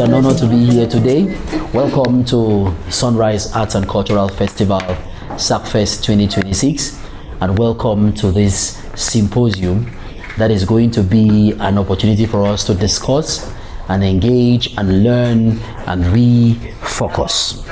an honor to be here today. Welcome to Sunrise Arts and Cultural Festival, SACFEST 2026, and welcome to this symposium that is going to be an opportunity for us to discuss and engage and learn and refocus.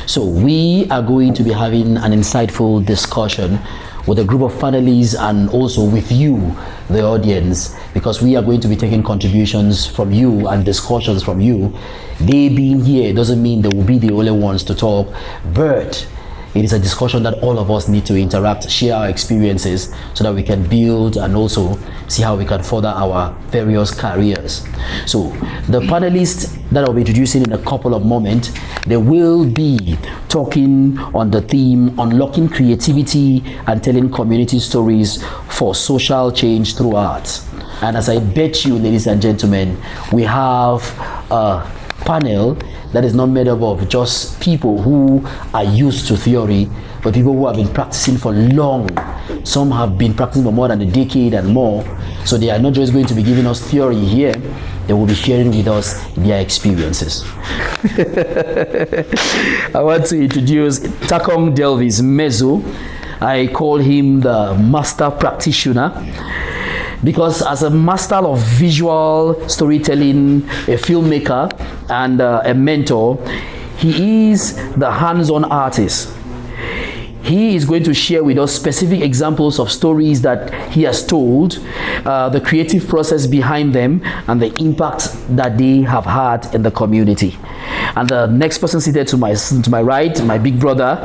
So we are going to be having an insightful discussion with a group of panelists and also with you, the audience, because we are going to be taking contributions from you and discussions from you. They being here doesn't mean they will be the only ones to talk, but it is a discussion that all of us need to interact, share our experiences so that we can build and also see how we can further our various careers. So the panelists that I'll be introducing in a couple of moments, they will be talking on the theme unlocking creativity and telling community stories for social change through art. And as I bet you, ladies and gentlemen, we have a panel that is not made up of just people who are used to theory, but people who have been practicing for long. Some have been practicing for more than a decade and more. So they are not just going to be giving us theory here, they will be sharing with us their experiences. I want to introduce Takong Delvis Mezo. I call him the master practitioner, because as a master of visual storytelling, a filmmaker, and a mentor, he is the hands-on artist. He is going to share with us specific examples of stories that he has told, the creative process behind them, and the impact that they have had in the community. And the next person seated to my right, my big brother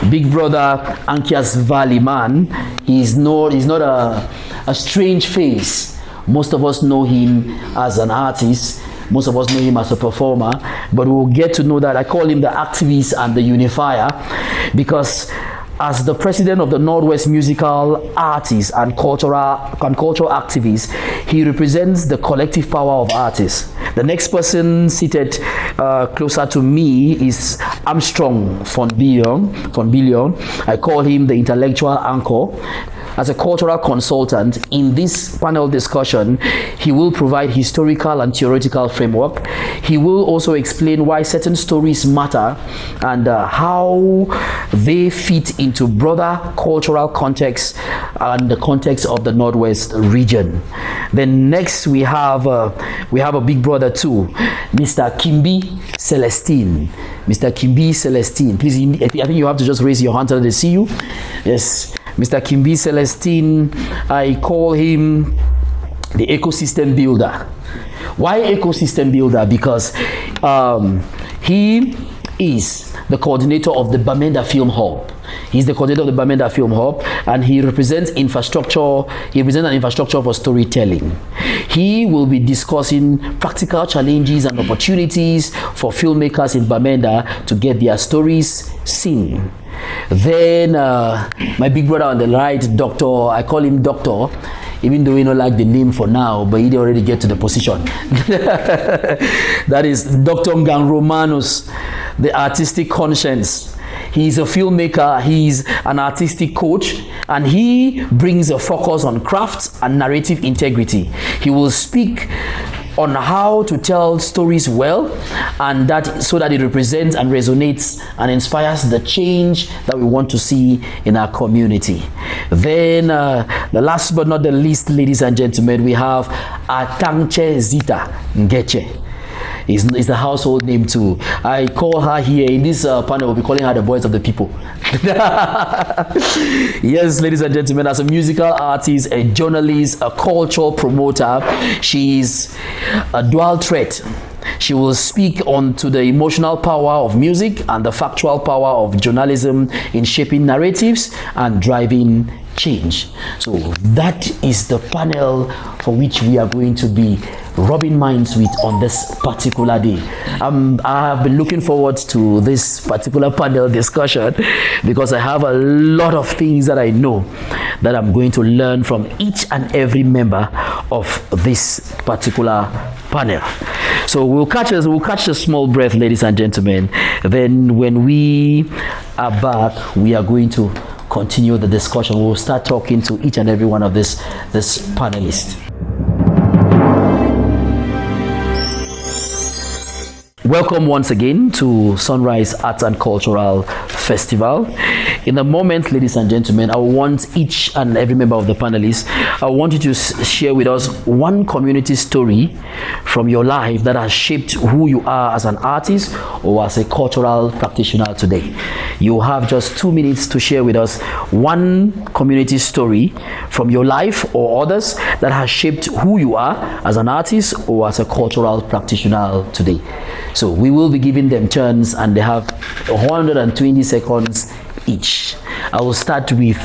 Ankias Vallyman. He's not a strange face. Most of us know him as an artist. Most of us know him as a performer, but we'll get to know that. I call him the activist and the unifier, because as the president of the Northwest Musical Artists and cultural activists, he represents the collective power of artists. The next person seated closer to me is Armstrong Fombiyond. I call him the intellectual anchor. As a cultural consultant, in this panel discussion, he will provide historical and theoretical framework. He will also explain why certain stories matter and how they fit into broader cultural context and the context of the Northwest region. Then next we have a big brother too, Mr. Kimbi Celestine. Mr. Kimbi Celestine, please, I think you have to just raise your hand so they see you. Yes. Mr. Kimbi Celestine, I call him the ecosystem builder. Why ecosystem builder? Because he is the coordinator of the Bamenda Film Hub. He's the coordinator of the Bamenda Film Hub, and he represents infrastructure. He represents an infrastructure for storytelling. He will be discussing practical challenges and opportunities for filmmakers in Bamenda to get their stories seen. Then my big brother on the right, Doctor, I call him Doctor, even though we don't like the name for now, but he already get to the position. That is Dr. Romanus, the artistic conscience. He's a filmmaker, he's an artistic coach, and he brings a focus on craft and narrative integrity. He will speak on how to tell stories well, and that so that it represents and resonates and inspires the change that we want to see in our community. Then the last but not the least, ladies and gentlemen, we have Atangche Zita Ngeche. Is the household name too. I call her here in this panel. We'll be calling her the voice of the people. Yes, ladies and gentlemen, as a musical artist, a journalist, a cultural promoter, she's a dual threat. She will speak on to the emotional power of music and the factual power of journalism in shaping narratives and driving change. So that is the panel for which we are going to be rubbing minds with on this particular day. I have been looking forward to this particular panel discussion because I have a lot of things that I know that I'm going to learn from each and every member of this particular panel. So we'll catch a small breath, ladies and gentlemen. Then when we are back, we are going to continue the discussion. We'll start talking to each and every one of this panelists. Welcome once again to Sunrise Arts and Cultural Festival. In a moment, ladies and gentlemen, I want each and every member of the panelists, I want you to share with us one community story from your life that has shaped who you are as an artist or as a cultural practitioner today. You have just 2 minutes to share with us one community story from your life or others that has shaped who you are as an artist or as a cultural practitioner today. So we will be giving them turns and they have 120 seconds each. I will start with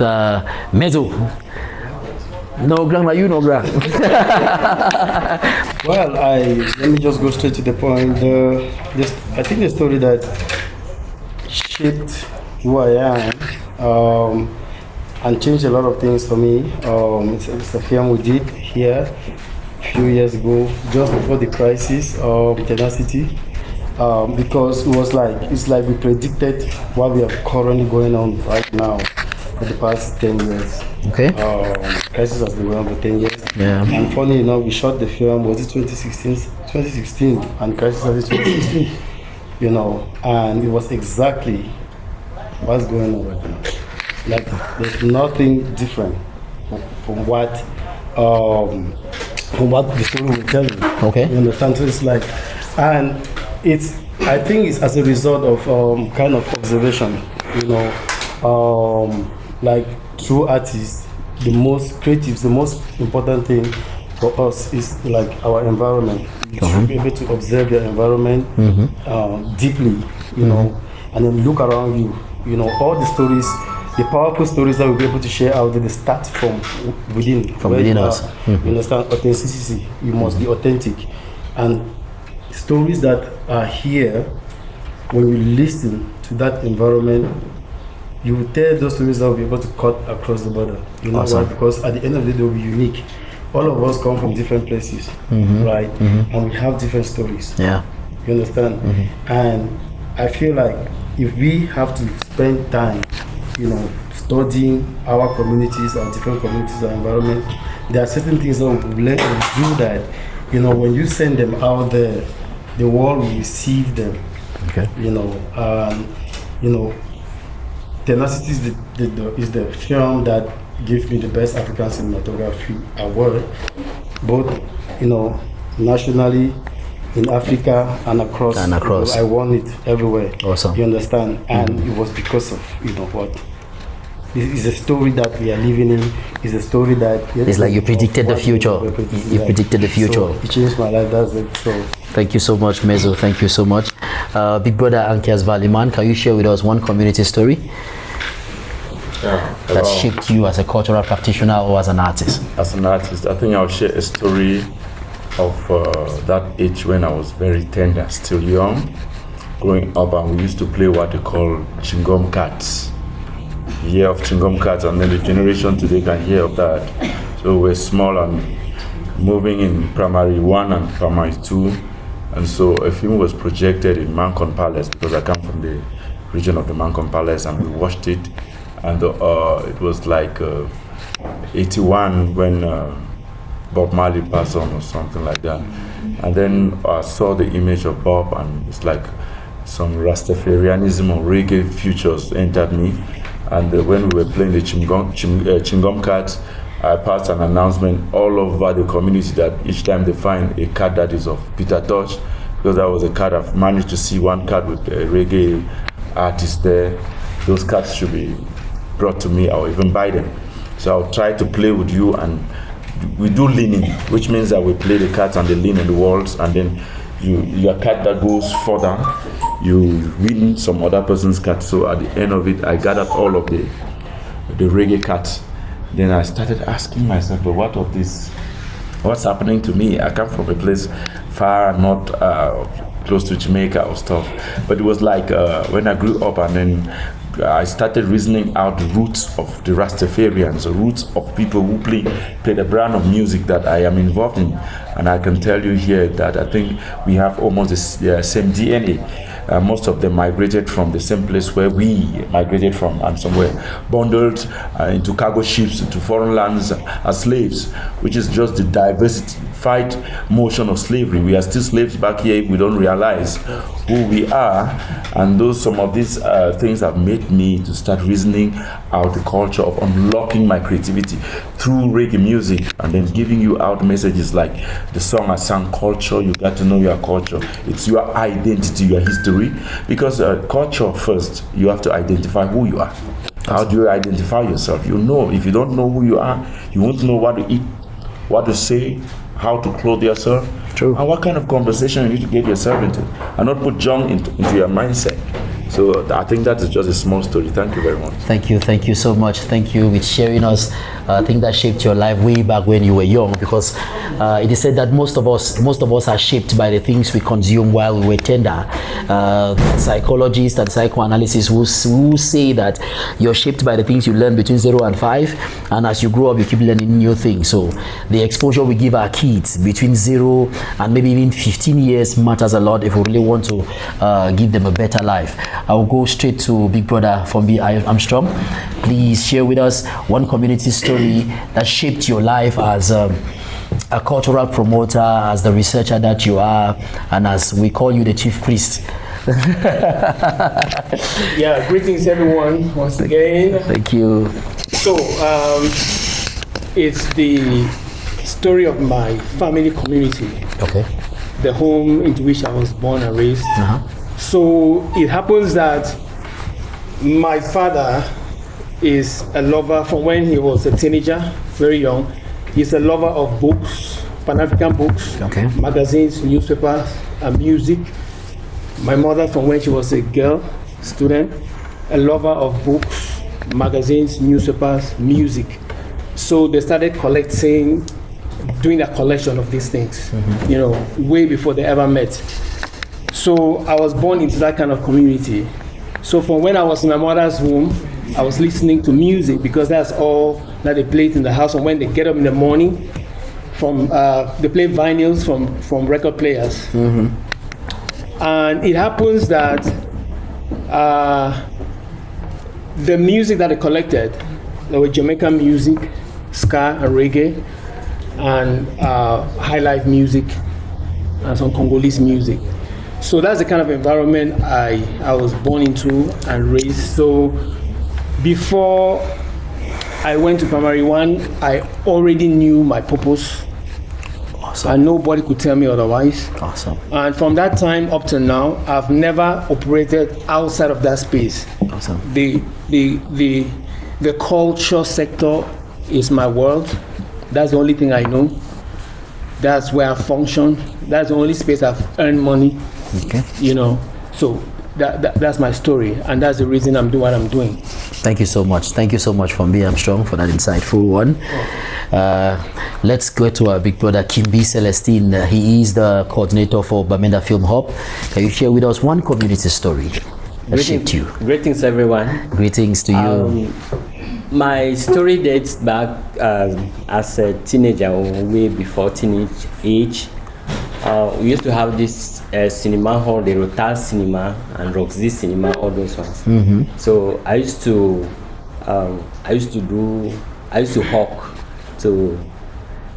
Mezo. No, Grandma, you know, Grandma. Well, let me just go straight to the point. I think the story that shaped who I am and changed a lot of things for me. It's a film we did here a few years ago, just before the crisis of Tenacity. Because it's like we predicted what we are currently going on right now for the past 10 years. Okay. Crisis has been going on for 10 years. Yeah. And funny enough, we shot the film, was it 2016, and crisis was 2016, you know, and it was exactly what's going on right now. Like, there's nothing different from what the story will tell you. Okay. You understand? So it's like, and I think it's as a result of kind of observation, you know, like true artists, the most creatives, the most important thing for us is like our environment. You should be able to observe your environment deeply, you know, and then look around you. You know, all the stories, the powerful stories that we'll be able to share out there, they start from within. From within us. You understand? Authenticity. You must be authentic. And stories that are here, when you listen to that environment, you will tell those stories that will be able to cut across the border. You know why? Because at the end of the day, they will be unique. All of us come from different places, right? And we have different stories. Yeah. You understand? And I feel like if we have to spend time, you know, studying our communities, our different communities, our environment, there are certain things that we learn and do that. You know, when you send them out there, the world will receive them. Okay. You know, Tenacity is the film that gave me the best African cinematography award, both, you know, nationally, in Africa and across. I won it everywhere. Awesome. You understand? And it was because of, you know what? It's a story that we are living in. It's a story that... It's like you predicted the future. You predicted the future. So it changed my life, that's it. So. Thank you so much, Mezo. Thank you so much. Big brother Ankias Vallyman, can you share with us one community story that shaped you as a cultural practitioner or as an artist? As an artist, I think I'll share a story of that age when I was very tender, still young, growing up, and we used to play what they call chingom cards. Year of chingom cards, and then the generation today can hear of that. So we're small and moving in primary 1 and primary 2, and so a film was projected in Mancon Palace, because I come from the region of the Mancon Palace, and we watched it, and it was like 81 when Bob Marley passed on or something like that. And then I saw the image of Bob, and it's like some Rastafarianism or reggae futures entered me. And when we were playing the Chingom cards, I passed an announcement all over the community that each time they find a card that is of Peter Tosh, because that was a card I've managed to see one card with a reggae artist there, those cards should be brought to me, or even buy them. So I'll try to play with you, and we do leaning, which means that we play the cards and they lean on the walls, and then your card that goes further, you win some other person's card. So at the end of it, I gathered all of the reggae cards. Then I started asking myself, but what of this? What's happening to me? I come from a place far not close to Jamaica or stuff. But it was like when I grew up, and then I started reasoning out the roots of the Rastafarians, the roots of people who play the brand of music that I am involved in. And I can tell you here that I think we have almost the same DNA. Most of them migrated from the same place where we migrated from, and somewhere bundled into cargo ships into foreign lands as slaves, which is just the diversity fight motion of slavery. We are still slaves back here if we don't realize who we are. And those some of these things have made me to start reasoning out the culture of unlocking my creativity through reggae music, and then giving you out messages like the song I sang, Culture. You got to know your culture. It's your identity, your history. Because culture first, you have to identify who you are. How do you identify yourself? You know, if you don't know who you are, you won't know what to eat, what to say, how to clothe yourself, True. and what kind of conversation you need to get yourself into, and not put junk into your mindset. So I think that is just a small story. Thank you very much. Thank you so much. Thank you with sharing us. I think that shaped your life way back when you were young, because it is said that most of us are shaped by the things we consume while we were tender. Psychologists and psychoanalysts will say that you're shaped by the things you learn between 0 and 5, and as you grow up you keep learning new things. So the exposure we give our kids between 0 and maybe even 15 years matters a lot if we really want to give them a better life. I will go straight to Big Brother Fombiyond Armstrong. Please share with us one community story that shaped your life as a cultural promoter, as the researcher that you are, and as we call you the chief priest. Yeah, greetings everyone once again. Thank you. So, it's the story of my family community. Okay. The home into which I was born and raised. Uh-huh. So it happens that my father is a lover from when he was a teenager, very young. He's a lover of books, Pan-African books, Okay. magazines, newspapers, and music. My mother, from when she was a girl, student, a lover of books, magazines, newspapers, music. So they started collecting, doing a collection of these things, you know, way before they ever met. So I was born into that kind of community. So from when I was in my mother's womb, I was listening to music because that's all that they played in the house. And when they get up in the morning, they play vinyls from record players. And it happens that the music that they collected, there were Jamaican music, ska and reggae, and high life music, and some Congolese music. So that's the kind of environment I was born into and raised. So before I went to primary 1, I already knew my purpose. Awesome. And nobody could tell me otherwise. Awesome. And from that time up to now, I've never operated outside of that space. Awesome. The culture sector is my world. That's the only thing I know. That's where I function. That's the only space I've earned money. Okay. You know, so that's my story, and that's the reason I'm doing what I'm doing. Thank you so much. Thank you so much, Fombiyond Armstrong, for that insightful one. Let's go to our big brother, Kimbi Celestine. He is the coordinator for Bamenda Film Hub. Can you share with us one community story that shaped you? Greetings, everyone. Greetings to you. My story dates back as a teenager, or way before teenage age. We used to have this cinema hall, the Rotal Cinema and Roxy Cinema, all those ones. So I used to hawk to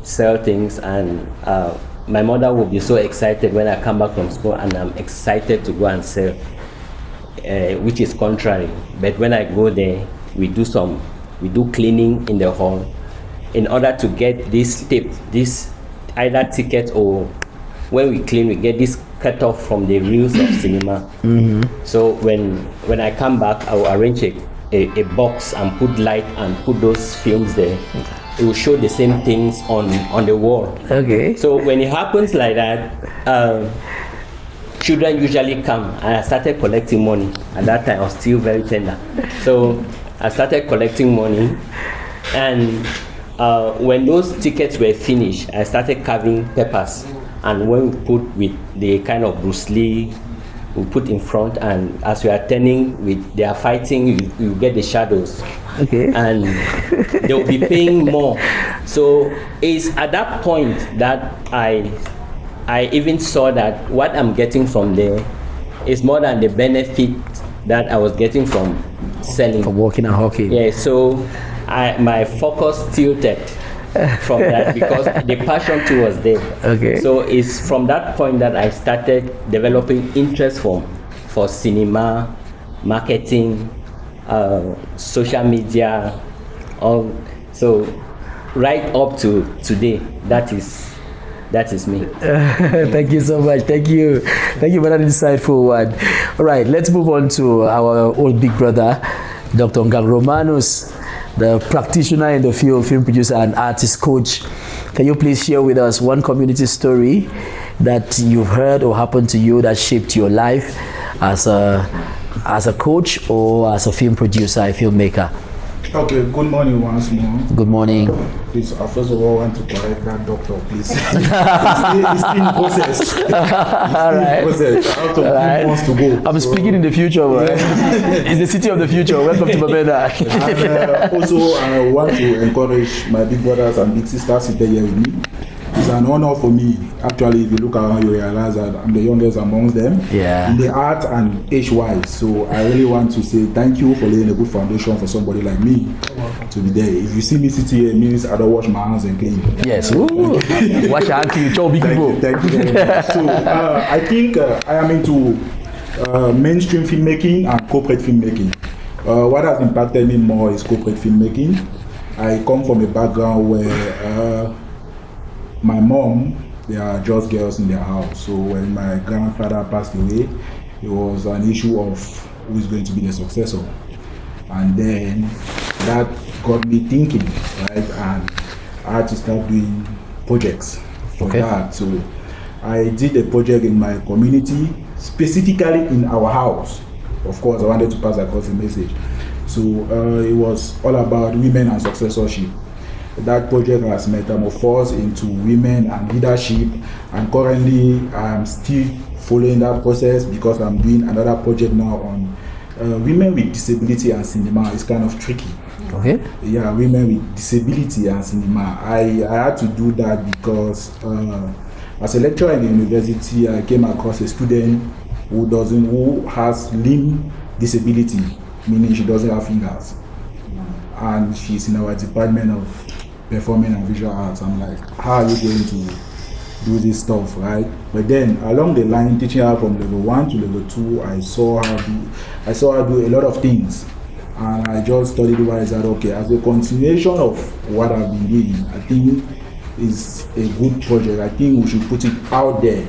sell things, and my mother would be so excited when I come back from school, and I'm excited to go and sell, which is contrary. But when I go there, we do cleaning in the hall in order to get this either ticket, or when we clean, we get this cut off from the reels of cinema. So when I come back, I will arrange a box and put light and put those films there. It will show the same things on the wall. Okay. So when it happens like that, children usually come, and I started collecting money. At that time, I was still very tender. So I started collecting money, and when those tickets were finished, I started carving peppers. And when we put with the kind of Bruce Lee, we put in front, and as we are turning, they are fighting, you get the shadows. Okay. And they will be paying more. So it's at that point that I even saw that what I'm getting from there is more than the benefit that I was getting from selling. From working and hawking. Yeah, so my focus tilted from that because the passion too was there. Okay. So it's from that point that I started developing interest for cinema, marketing, social media, all. So right up to today, that is me. Thank you so much. Thank you for that insightful one. All right, let's move on to our old big brother, Dr. Romanus, the practitioner in the field, film producer and artist coach. Can you please share with us one community story that you've heard or happened to you that shaped your life as a coach or as a film producer, a filmmaker? Okay, good morning once more. Good morning. Please, first of all, I want to correct that doctor, please. It's still in process. All right. Out of wants to go. I'm speaking in the future, right? It's the city of the future. Welcome to Bamenda. And also, I want to encourage my big brothers and big sisters sitting here with me. It's an honor for me. Actually, if you look around, you realize that I'm the youngest amongst them. Yeah. In the art and age-wise. So I really want to say thank you for laying a good foundation for somebody like me to be there. If you see me sitting here, it means I don't wash my hands and clean. Yes. Wash your hands, you big people. Thank you very much. So I think I am into mainstream filmmaking and corporate filmmaking. What has impacted me more is corporate filmmaking. I come from a background where my mom, there are just girls in their house. So when my grandfather passed away, it was an issue of who is going to be the successor. And then that got me thinking, right? And I had to start doing projects for that. So I did a project in my community, specifically in our house. Of course, I wanted to pass across the message. So it was all about women and successorship. That project has metamorphosed into women and leadership, and currently I'm still following that process because I'm doing another project now on women with disability and cinema. It's kind of tricky. Okay. Yeah, women with disability and cinema. I had to do that because as a lecturer in the university, I came across a student who has limb disability, meaning she doesn't have fingers, and she's in our department of performing and visual arts. I'm like, how are you going to do this stuff, right? But then along the line, teaching her from level 1 to level 2, I saw her do a lot of things, and I just studied why is that okay. As a continuation of what I've been doing, I think is a good project. I think we should put it out there.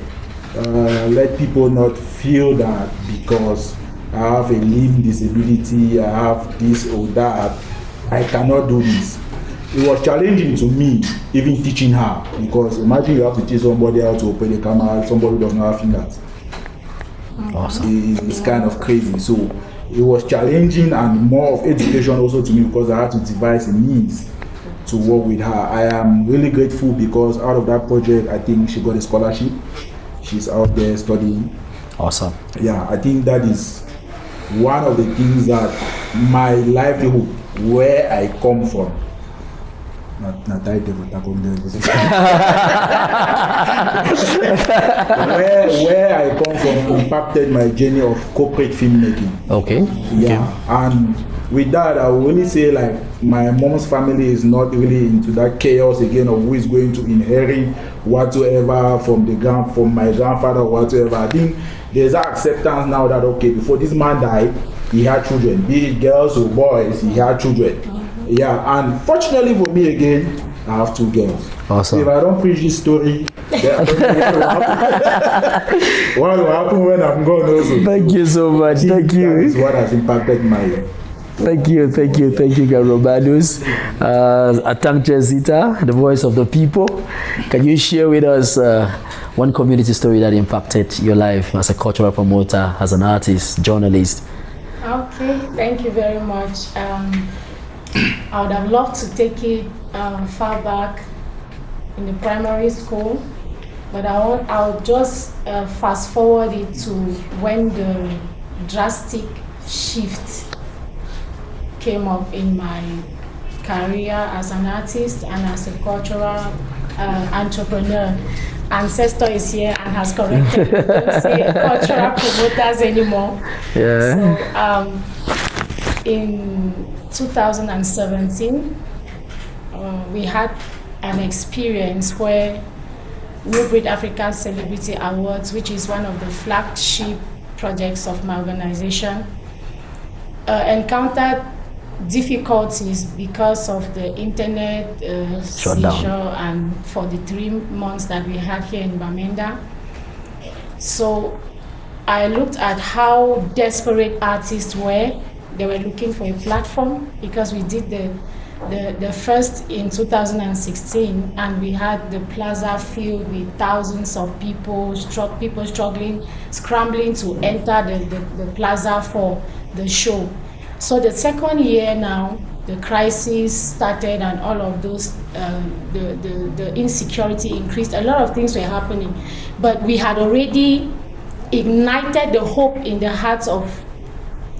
Let people not feel that because I have a limb disability, I have this or that, I cannot do this. It was challenging to me, even teaching her, because imagine you have to teach somebody how to open the camera, somebody who does not have fingers. Awesome. It's kind of crazy. So it was challenging and more of education also to me because I had to devise a means to work with her. I am really grateful because out of that project, I think she got a scholarship. She's out there studying. Awesome. Yeah, I think that is one of the things that my livelihood, where I come from, where I come from impacted my journey of corporate filmmaking. Okay. Yeah, and with that, I will really say like my mom's family is not really into that chaos again of who is going to inherit whatsoever from my grandfather or whatsoever. I think there's that acceptance now that okay, before this man died, he had children, be it girls or boys, he had children. Yeah, and fortunately for me again, I have 2 girls. Awesome. If I don't preach this story, what will happen when I'm gone also? Thank you so much. Thank you. That is what has impacted my life. Thank you, Romanus. I thank Zita, the voice of the people. Can you share with us one community story that impacted your life as a cultural promoter, as an artist, journalist? Okay, thank you very much. I would have loved to take it far back in the primary school, but I'll just fast forward it to when the drastic shift came up in my career as an artist and as a cultural entrepreneur. Ancestor is here and has corrected me. Don't say cultural promoters anymore. Yeah. So in 2017, we had an experience where New Breed African Celebrity Awards, which is one of the flagship projects of my organization, encountered difficulties because of the internet seizure and for the 3 months that we had here in Bamenda. So I looked at how desperate artists were. They were looking for a platform because we did the first in 2016, and we had the plaza filled with thousands of people struggling, scrambling to enter the plaza for the show. So the second year now, the crisis started and all of those, the insecurity increased. A lot of things were happening, but we had already ignited the hope in the hearts of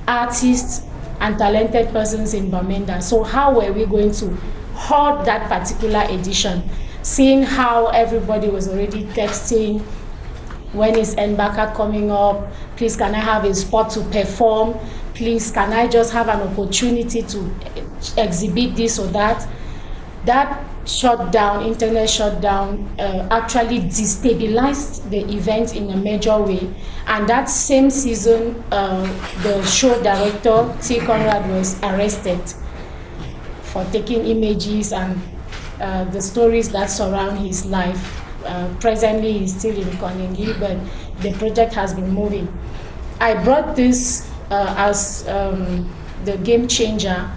artists and talented persons in Bamenda. So how were we going to hold that particular edition, seeing how everybody was already texting, when is Mbaka coming up? Please, can I have a spot to perform? Please, can I just have an opportunity to exhibit this or that? That shutdown, internet shutdown, actually destabilized the event in a major way. And that same season, the show director, T. Conrad, was arrested for taking images and the stories that surround his life. Presently, he's still in Koningui, but the project has been moving. I brought this as the game changer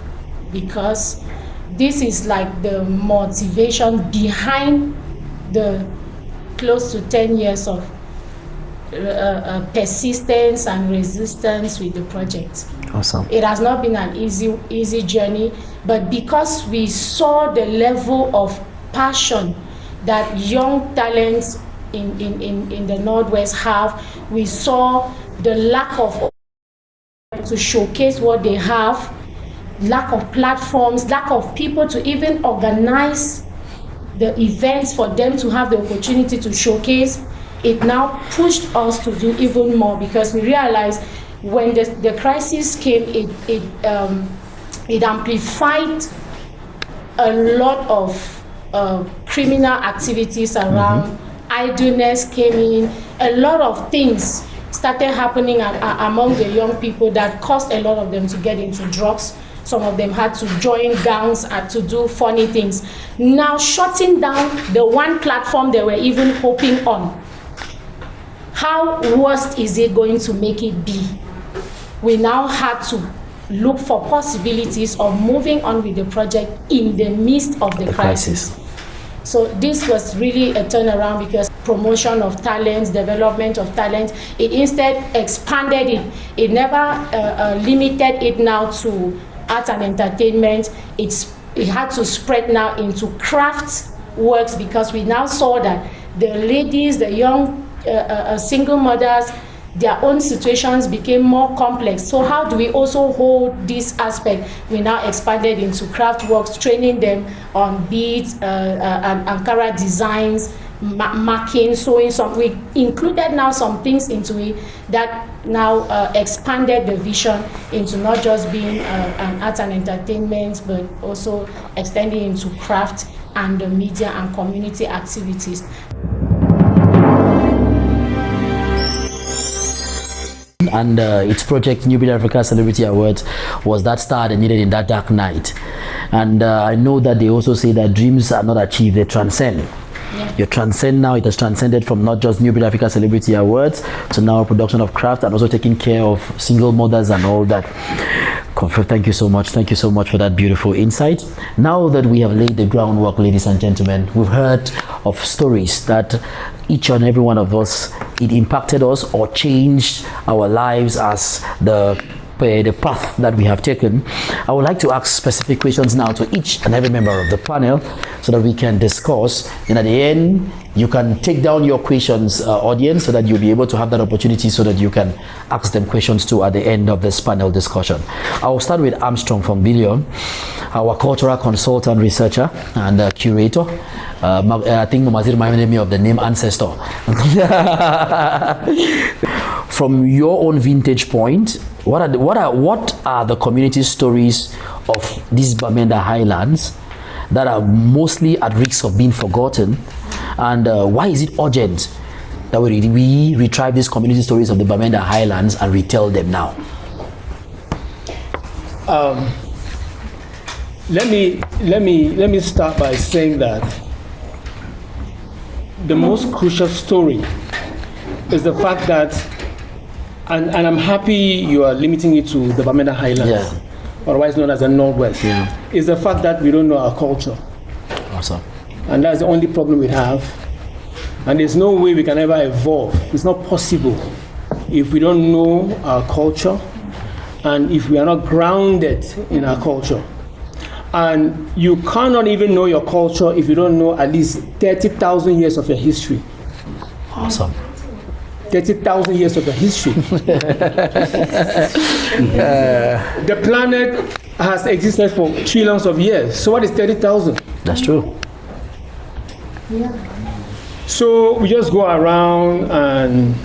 because this is like the motivation behind the close to 10 years of persistence and resistance with the project. Awesome. It has not been an easy journey, but because we saw the level of passion that young talents in the Northwest have, we saw the lack of to showcase what they have, lack of platforms, lack of people to even organize the events for them to have the opportunity to showcase. It now pushed us to do even more because we realized when the crisis came, it amplified a lot of criminal activities around. Idleness came in. A lot of things started happening among the young people that caused a lot of them to get into drugs. Some of them had to join gangs, had to do funny things. Now shutting down the one platform they were even hoping on. How worst is it going to make it be? We now had to look for possibilities of moving on with the project in the midst of the crisis. So this was really a turnaround because promotion of talents, development of talents, it instead expanded it. It never limited it now to art and entertainment. It had to spread now into craft works because we now saw that the ladies, the young single mothers, their own situations became more complex. So how do we also hold this aspect? We now expanded into craft works, training them on beads, and Ankara designs, marking, sewing. We included now some things into it that now expanded the vision into not just being an art and entertainment, but also extending into craft and the media and community activities. And its project, New Breed Africa Celebrity Awards, was that star they needed in that dark night. And I know that they also say that dreams are not achieved, they transcend. Yeah. You transcend now, it has transcended from not just New Breed Africa Celebrity Awards to now production of craft and also taking care of single mothers and all that. Thank you so much. Thank you so much for that beautiful insight. Now that we have laid the groundwork, ladies and gentlemen, we've heard of stories that each and every one of us, it impacted us or changed our lives as the path that we have taken. I would like to ask specific questions now to each and every member of the panel so that we can discuss, and at the end you can take down your questions, audience, so that you'll be able to have that opportunity so that you can ask them questions too at the end of this panel discussion. I will start with Armstrong Fombiyond, our cultural consultant, researcher and curator. I think Mamazir reminded me of the name Ancestor. From your own vintage point, what are the community stories of these Bamenda Highlands that are mostly at risk of being forgotten? And why is it urgent that we retrieve these community stories of the Bamenda Highlands and retell them now? Let me start by saying that the most crucial story is the fact that, and I'm happy you are limiting it to the Bamenda Highlands, otherwise known as the Northwest, is the fact that we don't know our culture. Awesome. And that's the only problem we have. And there's no way we can ever evolve. It's not possible if we don't know our culture and if we are not grounded in our culture. And you cannot even know your culture if you don't know at least 30,000 years of your history. Awesome. 30,000 years of your history. The planet has existed for trillions of years. So what is 30,000? That's true. So we just go around and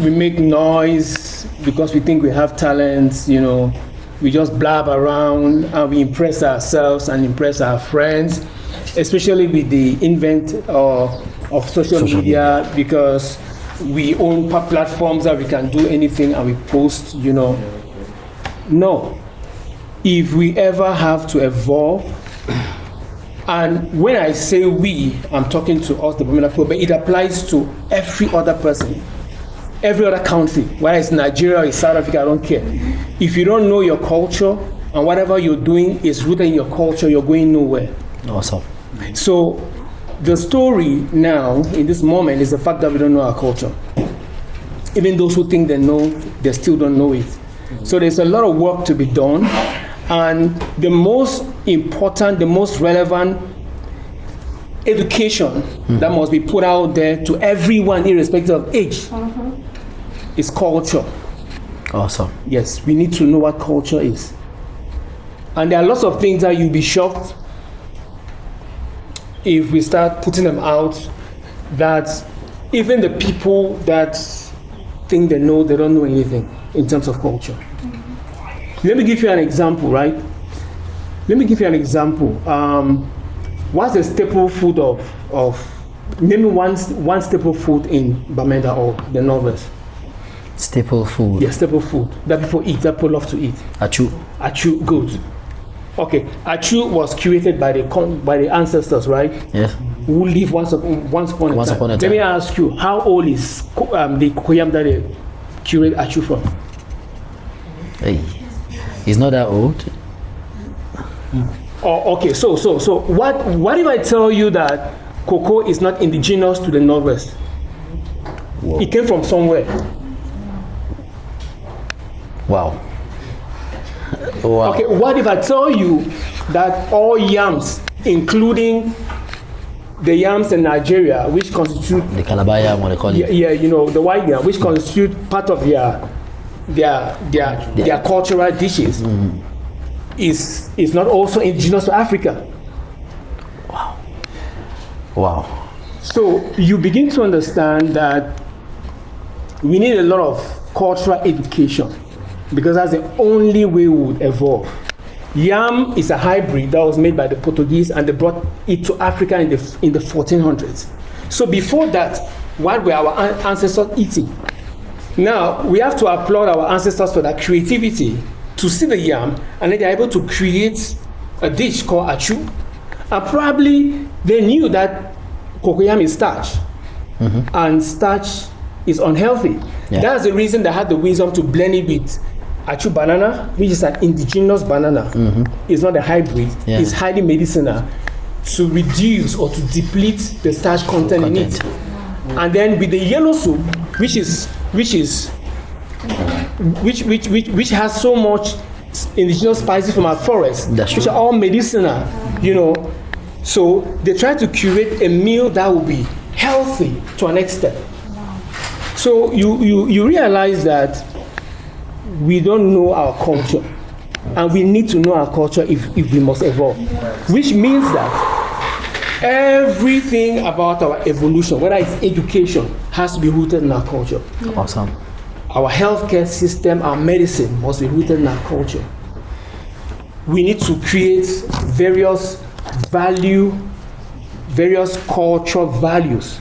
we make noise because we think we have talents, you know. We just blab around and we impress ourselves and impress our friends, especially with the invent of social media, because we own platforms that we can do anything and we post, you know. No. If we ever have to evolve, and when I say we, I'm talking to us, the Bamenda people, but it applies to every other person, every other country, whether it's Nigeria or South Africa, I don't care. If you don't know your culture and whatever you're doing is rooted in your culture, you're going nowhere. Awesome. So the story now, in this moment, is the fact that we don't know our culture. Even those who think they know, they still don't know it. So there's a lot of work to be done. And the most important, the most relevant education that must be put out there to everyone, irrespective of age, is culture. Awesome. Yes, we need to know what culture is. And there are lots of things that you'll be shocked if we start putting them out, that even the people that think they know, they don't know anything in terms of culture. Let me give you an example, right? Let me give you an example. What's the staple food of name me one staple food in Bamenda or the Northwest? Staple food. Yeah, staple food that people eat, that people love to eat. Achu. Achu, good. Okay, achu was created by the ancestors, right? Yes. Who lived once upon a time. Let me ask you, how old is the Koyam that they curate achu from? Hey, he's not that old. Oh, okay. So what if I tell you that cocoa is not indigenous to the Northwest? Whoa. It came from somewhere. Wow. Wow. Okay, what if I tell you that all yams, including the yams in Nigeria, which constitute the Calabar yam, what they call it? Yeah, you know, the white yam, which constitute part of their cultural dishes, is not also indigenous to Africa. Wow. Wow. So you begin to understand that we need a lot of cultural education, because that's the only way we would evolve. Yam is a hybrid that was made by the Portuguese, and they brought it to Africa in the 1400s. So before that, what were our ancestors eating? Now we have to applaud our ancestors for that creativity to see the yam, and then they're able to create a dish called achu. And probably they knew that cocoyam is starch, and starch is unhealthy. Yeah. That's the reason they had the wisdom to blend it with achu banana, which is an indigenous banana. It's not a hybrid. Yeah. It's highly medicinal, to reduce or to deplete the starch content in it. And then with the yellow soup, which has so much indigenous spices from our forests, which are all medicinal, you know. So they try to curate a meal that will be healthy to an extent. So you realize that we don't know our culture, and we need to know our culture if we must evolve, which means that everything about our evolution, whether it's education, has to be rooted in our culture. Awesome. Our healthcare system, our medicine must be rooted in our culture. We need to create various value various cultural values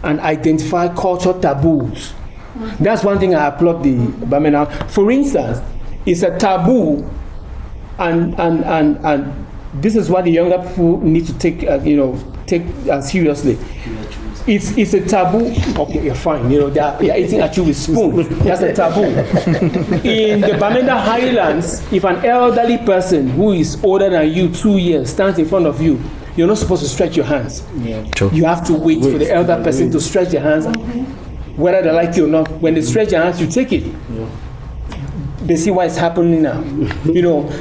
and identify cultural taboos. That's one thing I applaud the Bamenda. For instance, it's a taboo, and this is what the younger people need to take seriously. It's a taboo. Okay, you're fine. They're eating at you with spoon. That's a taboo. In the Bamenda Highlands, if an elderly person who is older than you 2 years stands in front of you, you're not supposed to stretch your hands. Yeah. True. You have to wait for the elder person to stretch their hands, whether they like you or not. When they stretch their hands, you take it. Yeah. They see what is happening now.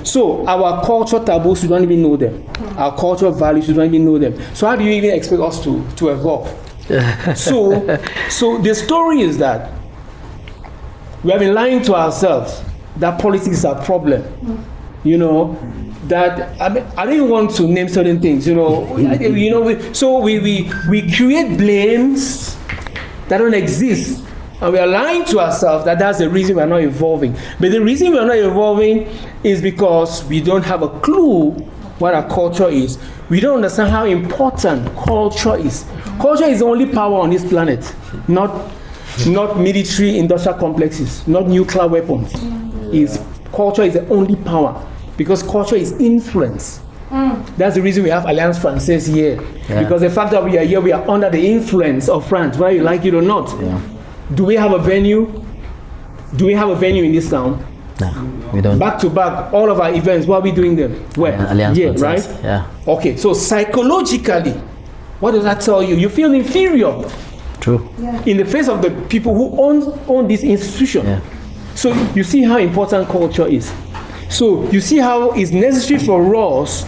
So our cultural taboos, we don't even know them. Our cultural values, we don't even know them. So how do you even expect us to evolve? So the story is that we have been lying to ourselves that politics is a problem. That I don't even want to name certain things. So we create blames that don't exist, and we are lying to ourselves that that's the reason we are not evolving. But the reason we are not evolving is because we don't have a clue what our culture is. We don't understand how important culture is. Culture is the only power on this planet, not military industrial complexes, not nuclear weapons. Culture is the only power, because culture is influence. That's the reason we have Alliance Française here. Yeah. Because the fact that we are here, we are under the influence of France, whether you like it or not. Yeah. Do we have a venue? Do we have a venue in this town? No, we don't. Back to back, all of our events, what are we doing them? Where? Alliance here, Française. Right? Yeah. Okay, so psychologically, what does that tell you? You feel inferior. True. Yeah. In the face of the people who own this institution. Yeah. So you see how important culture is. So you see how it's necessary for us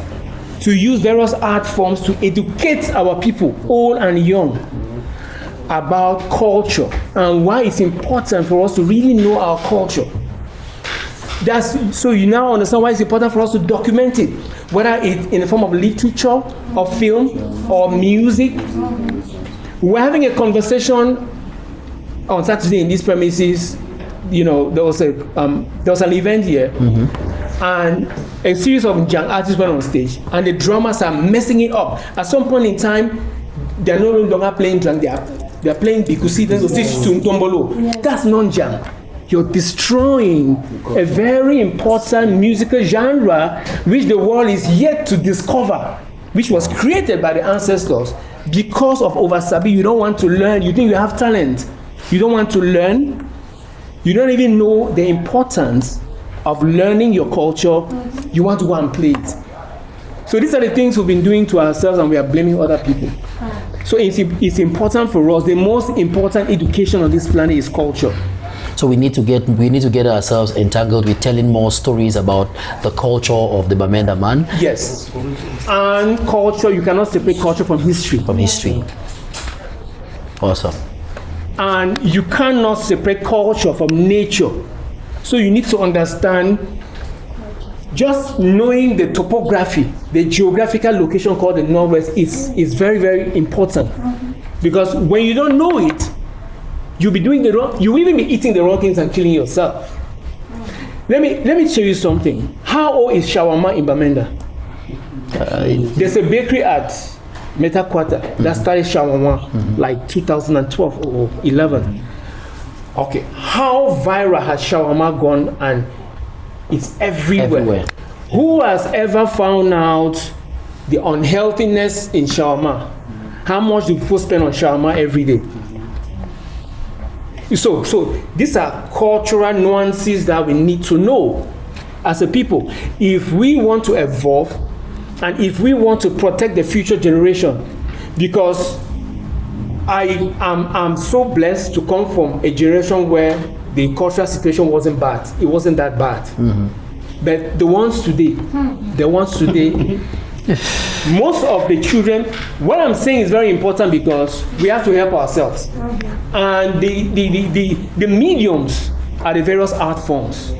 to use various art forms to educate our people, old and young, about culture and why it's important for us to really know our culture. So you now understand why it's important for us to document it, whether it's in the form of literature, or film, or music. We're having a conversation on Saturday in these premises. There was an event here, and a series of young artists went on stage, and the drummers are messing it up. At some point in time, they're no longer playing drum, they're playing bikusi, tombolo. That's non-jam. You're destroying a very important musical genre which the world is yet to discover, which was created by the ancestors. Because of oversabi, you don't want to learn. You think you have talent. You don't want to learn. You don't even know the importance of learning your culture. You want to go and play it. So these are the things we've been doing to ourselves, and we are blaming other people. So it's important for us. The most important education on this planet is culture. So we need to get ourselves entangled with telling more stories about the culture of the Bamenda man. Yes. And culture, you cannot separate culture from history. From history. Awesome. And you cannot separate culture from nature. So you need to understand, just knowing the topography, the geographical location called the Northwest is very, very important. Because when you don't know it, you'll be doing the wrong, you will even be eating the wrong things and killing yourself. Let me tell you something. How old is shawarma in Bamenda? There's a bakery at Meta Quarter that started shawarma like 2012 or 11. Okay, how viral has shawarma gone, and it's everywhere. Who has ever found out the unhealthiness in shawarma? How much do people spend on shawarma every day? So these are cultural nuances that we need to know as a people. If we want to evolve, and if we want to protect the future generation, because I'm so blessed to come from a generation where the cultural situation wasn't bad. It wasn't that bad. But the ones today, most of the children, what I'm saying is very important, because we have to help ourselves. And the mediums are the various art forms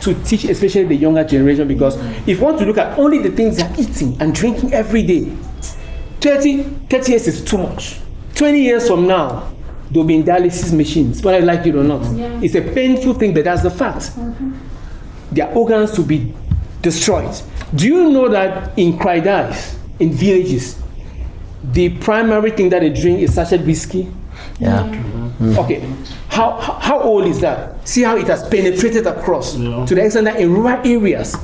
to teach, especially the younger generation, because if you want to look at only the things they're eating and drinking every day, 30 years is too much. 20 years from now, they'll be in dialysis machines, whether you like it or not. Yeah. It's a painful thing, but that's the fact. Their organs will be destroyed. Do you know that in Crydice, in villages, the primary thing that they drink is sachet whiskey. Yeah. Okay, how old is that? See how it has penetrated across to the extent that in rural areas.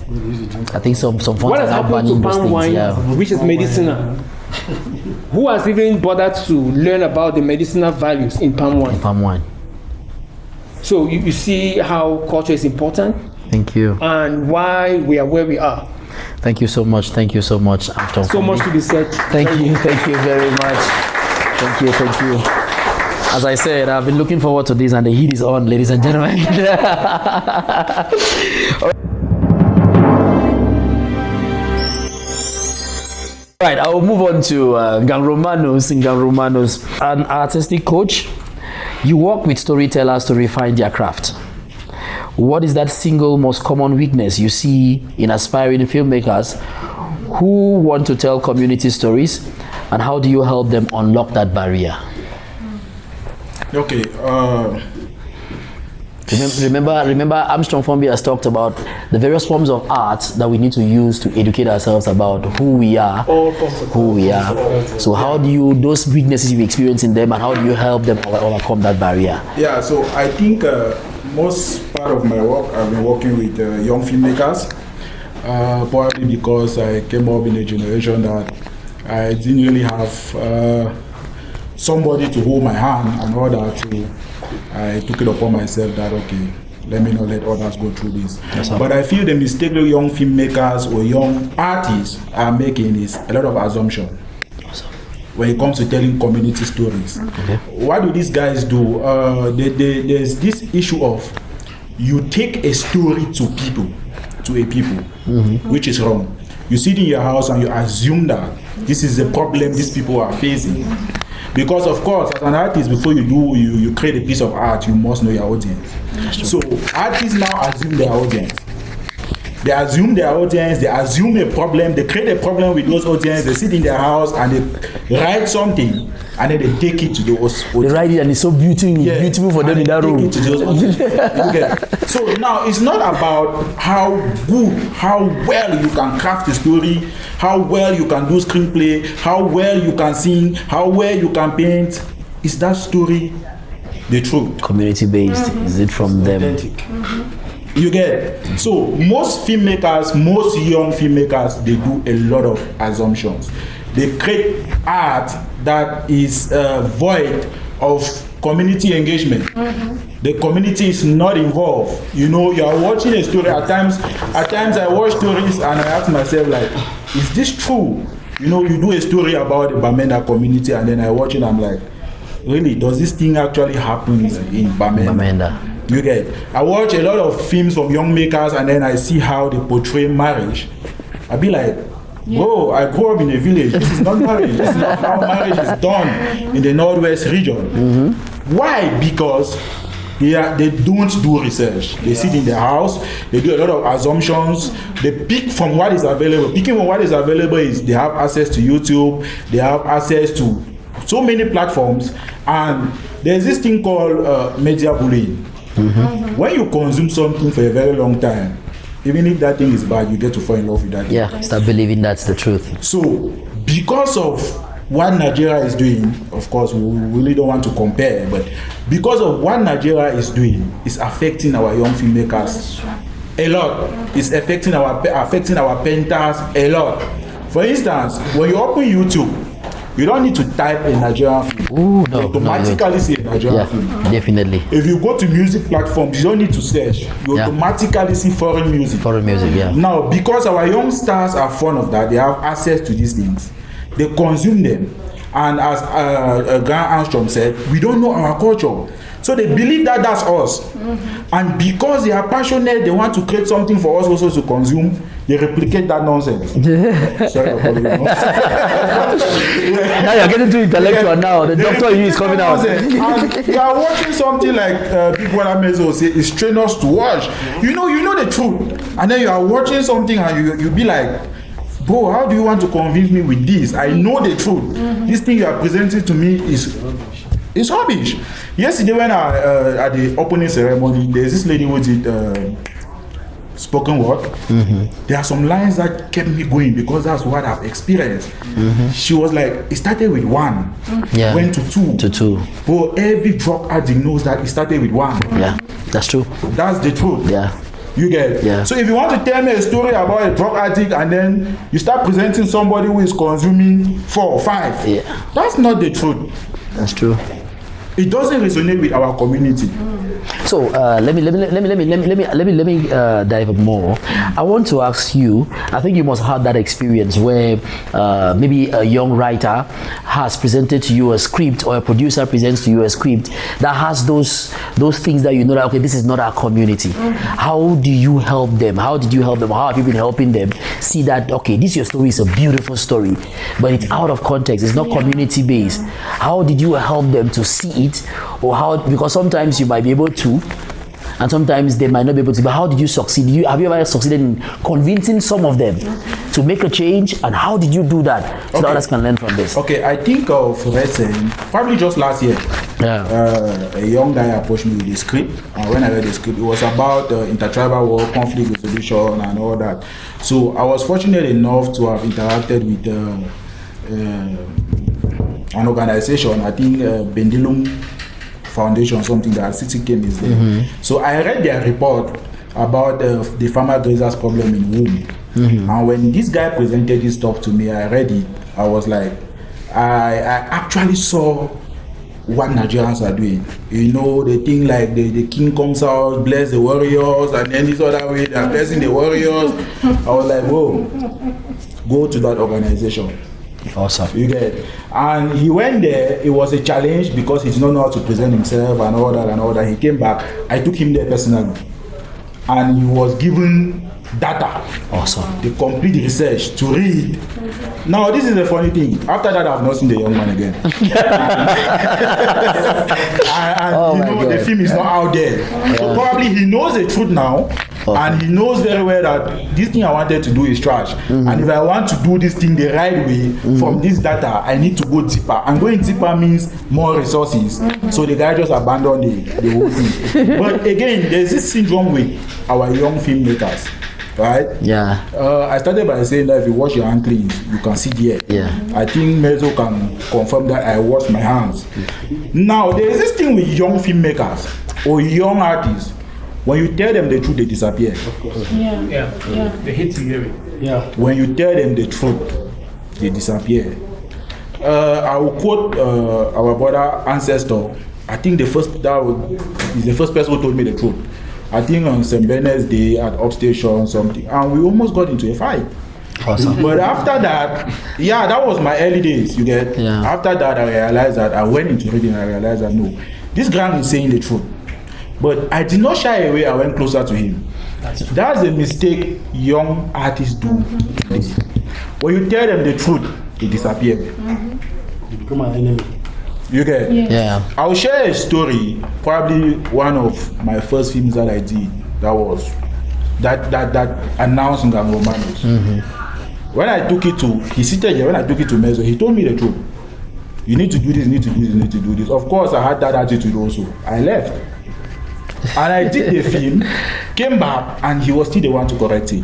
I think some What has happened to palm wine, which is medicinal? Who has even bothered to learn about the medicinal values in palm wine? Palm wine. So you see how culture is important. Thank you. And why we are where we are. Thank you so much. Thank you so much, Afton. So much to be said. Thank you very much. Thank you. As I said, I've been looking forward to this, and the heat is on, ladies and gentlemen. Right, I will move on to Romanus. Romanus, an artistic coach. You work with storytellers to refine their craft. What is that single most common weakness you see in aspiring filmmakers who want to tell community stories, and how do you help them unlock that barrier? Okay. Remember Armstrong Fombiyond has talked about the various forms of art that we need to use to educate ourselves about who we are. So how do you, those weaknesses you experience in them, and how do you help them overcome that barrier? Yeah, so I think most part of my work, I've been working with young filmmakers, probably because I came up in a generation that I didn't really have somebody to hold my hand and all that. I took it upon myself that, okay, let me not let others go through this. But I feel the mistake that young filmmakers or young artists are making is a lot of assumption when it comes to telling community stories. Okay. What do these guys do? There's this issue of you take a story to a people, which is wrong. You sit in your house and you assume that this is the problem these people are facing. Because of course, as an artist, before you create a piece of art, you must know your audience. So artists now assume their audience. They assume their audience, they assume a problem, they create a problem with those audience, they sit in their house and they write something, and then they take it to those audience. They write it and it's so beautiful for them in that room. Okay. So now it's not about how good, how well you can craft a story, how well you can do screenplay, how well you can sing, how well you can paint. Is that story the truth? Community based, is it from them? You get it? So most filmmakers, most young filmmakers, they do a lot of assumptions. They create art that is void of community engagement. The community is not involved. You know, you are watching a story. At times I watch stories and I ask myself, like, is this true? You know, you do a story about the Bamenda community and then I watch it and I'm like, really, does this thing actually happen in Bamenda? You get it? I watch a lot of films from young makers and then I see how they portray marriage. I be like, bro, I grew up in a village. This is not marriage. This is not how marriage is done in the Northwest region. Why? Because they don't do research. They sit in their house, they do a lot of assumptions, they pick from what is available. Picking from what is available is they have access to YouTube, they have access to so many platforms, and there's this thing called media bullying. When you consume something for a very long time, even if that thing is bad, you get to fall in love with that thing. Yeah, start believing that's the truth. So because of what Nigeria is doing, of course we really don't want to compare, but because of what Nigeria is doing, it's affecting our young filmmakers a lot. It's affecting our painters a lot. For instance, when you open YouTube, you don't need to type a Nigerian film. You automatically see a Nigerian film. Definitely. If you go to music platforms, you don't need to search. You automatically see foreign music. Now, because our young stars are fond of that, they have access to these things. They consume them. And as Grant Armstrong said, we don't know our culture. So they believe that that's us. And because they are passionate, they want to create something for us also to consume. They replicate that nonsense. Sorry, now you're getting too intellectual now. The doctor in you is coming out. And you are watching something like people that Mezo say is strenuous to watch. You know the truth. And then you are watching something and you be like, bro, how do you want to convince me with this? I know the truth. This thing you are presenting to me is rubbish. Yesterday when at the opening ceremony, there's this lady who did spoken word. There are some lines that kept me going because that's what I've experienced. She was like, it started with 1, went to 2. But every drug addict knows that it started with 1. Yeah, that's true. That's the truth. Yeah. You get it? Yeah. So if you want to tell me a story about a drug addict and then you start presenting somebody who is consuming 4 or 5, that's not the truth. That's true. It doesn't resonate with our community. So let me dive more. I want to ask you. I think you must have had that experience where maybe a young writer has presented to you a script, or a producer presents to you a script that has those things that you know that, okay, this is not our community. How do you help them? How did you help them? How have you been helping them see that, okay, this your story is a beautiful story, but it's out of context. It's not community based. How did you help them to see it? Or how, because sometimes you might be able to, and sometimes they might not be able to, but how did you succeed? Have you ever succeeded in convincing some of them to make a change, and how did you do that so that others can learn from this? Okay, I think of recent, probably just last year, a young guy approached me with a script, and when I read the script, it was about intertribal war, conflict resolution, and all that. So I was fortunate enough to have interacted with an organization, I think Bendilum Foundation, something that City Kimbi is there. So I read their report about the farmer grazers problem in Womb. And when this guy presented this stuff to me, I read it. I was like, I actually saw what Nigerians are doing. You know, they think like the king comes out, bless the warriors, and then this other way, they're blessing the warriors. I was like, whoa, go to that organization. Awesome. You get it? And he went there. It was a challenge because he did not know how to present himself and all that and all that. He came back. I took him there personally, and he was given data. Awesome. The complete research to read. Now this is the funny thing. After that, I've not seen the young man again. and you know, the film is not out there. So probably he knows the truth now. And he knows very well that this thing I wanted to do is trash. And if I want to do this thing the right way from this data, I need to go deeper. And going deeper means more resources. So the guy just abandoned the whole thing. But again, there's this syndrome with our young filmmakers, right? Yeah. I started by saying that if you wash your hands clean, you can see the air. Yeah. I think Mezo can confirm that I wash my hands. Now, there's this thing with young filmmakers or young artists. When you tell them the truth, they disappear. Of course. Yeah. They hate to hear it. Yeah. When you tell them the truth, they disappear. I will quote our brother ancestor. I think he's the first person who told me the truth. I think on St. Benet's Day at Upstation something, and we almost got into a fight. Awesome. But after that, that was my early days. You get. Yeah. After that, I realized that I went into reading. I realized that no, this guy is saying the truth. But I did not shy away. I went closer to him. That's a mistake young artists do. When you tell them the truth, they disappear. You become an enemy. You get? Yeah. I'll share a story. Probably one of my first films that I did. That was that announcing Romanus. When I took it to, he seated here. When I took it to Mezo, he told me the truth. You need to do this. You need to do this. You need to do this. Of course, I had that attitude also. I left. And I did the film, came back, and he was still the one to correct it.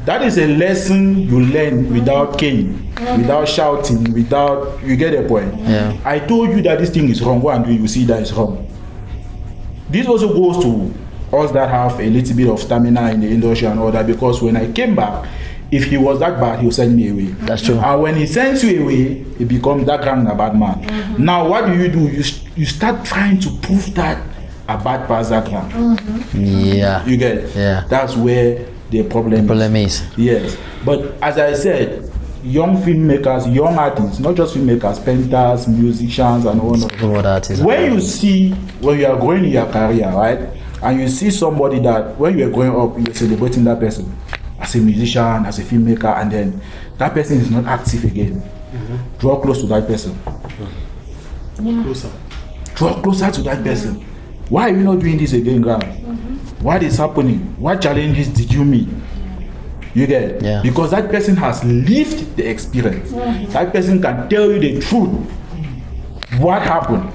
That is a lesson you learn without cane, without shouting, you get the point. Yeah. I told you that this thing is wrong, go and do it, you see that it's wrong. This also goes to us that have a little bit of stamina in the industry and all that, because when I came back, if he was that bad, he'll send me away. That's true. And when he sends you away, he becomes that kind of bad man. Now, what do? You start trying to prove that a bad person. Yeah. You get it? Yeah. That's where the problem is. Yes. But as I said, young filmmakers, young artists, not just filmmakers, painters, musicians, and all that. When you are growing in your career, right, and you see somebody that when you are growing up, you're celebrating that person as a musician, as a filmmaker, and then that person is not active again. Draw close to that person. Draw closer to that person. Why are you not doing this again, girl? What is happening? What challenges did you meet? You get it? Yeah. Because that person has lived the experience. That person can tell you the truth. What happened?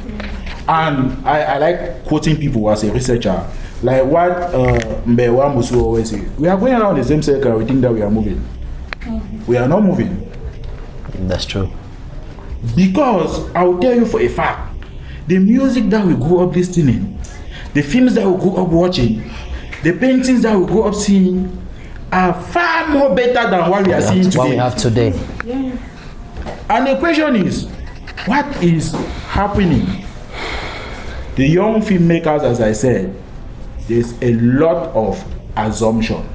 And I like quoting people as a researcher. like what Mbewa Musu always say, we are going around the same circle, we think that we are moving. We are not moving. That's true. Because I will tell you for a fact, the music that we grew up listening, the films that we grew up watching, the paintings that we grew up seeing are far more better than what we are seeing today. What we have today. Yeah. And the question is, what is happening? The young filmmakers, as I said, there's a lot of assumption.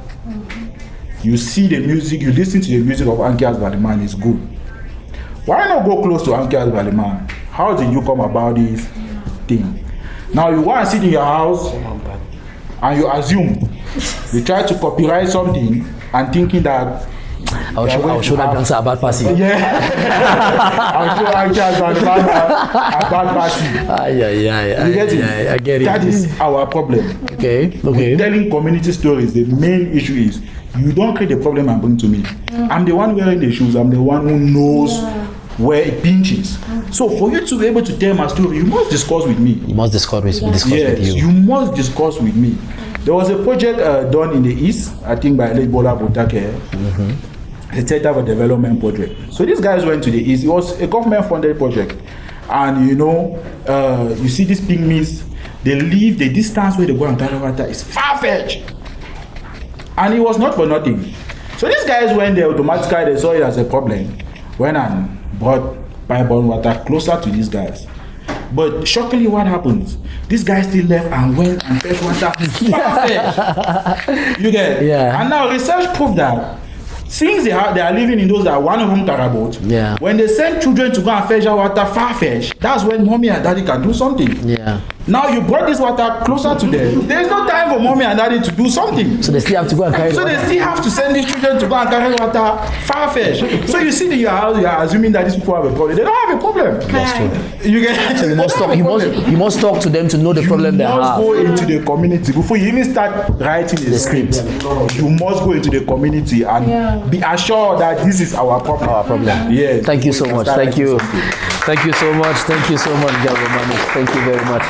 You see the music, you listen to the music of Ankias Vallyman, is good. Why not go close to Ankias Vallyman? How did you come about this thing? Now you want to sit in your house and you assume, you try to copyright something and thinking that I'll show that dancer a bad passing. yeah. I'll show Ankias Vallyman a bad passing. You get it? I get it. That is our problem. Okay. With telling community stories, the main issue is you don't create the problem and bring to me. I'm the one wearing the shoes. I'm the one who knows where it pinches. So for you to be able to tell my story, you must discuss with me. You must discuss with Yes, you. you must discuss with me. There was a project done in the East, I think by late Bola Botake, a Center for Development project. So these guys went to the East. It was a government-funded project. And you know, you see these pygmies, they leave the distance where they go and carry water is far-fetched. And it was not for nothing. So these guys went there automatically, they saw it as a problem. Went and brought pipe-borne water closer to these guys. But shockingly, what happens? These guys still left and went and fetched water far-fetched. You get it? Yeah. And now research proved that since they are living in those that one-room carabot, when they send children to go and fetch water far-fetched, that's when mommy and daddy can do something. Yeah. Now you brought this water closer to them. There is no time for mommy and daddy to do something. So they still have to go and carry So water. they still have to send these children to go and carry water far-fetched. So you see in your house, you are assuming that these people have a problem. They don't have a problem. That's true. You get So you must talk. You must talk to them to know the problem they You must have. go into the community before you even start writing the script. You must go into the community and be assured that this is our problem. Our problem. Yes. Thank you so much. Thank you. Thank you so much. Thank you so much, Romanus. Thank you very much.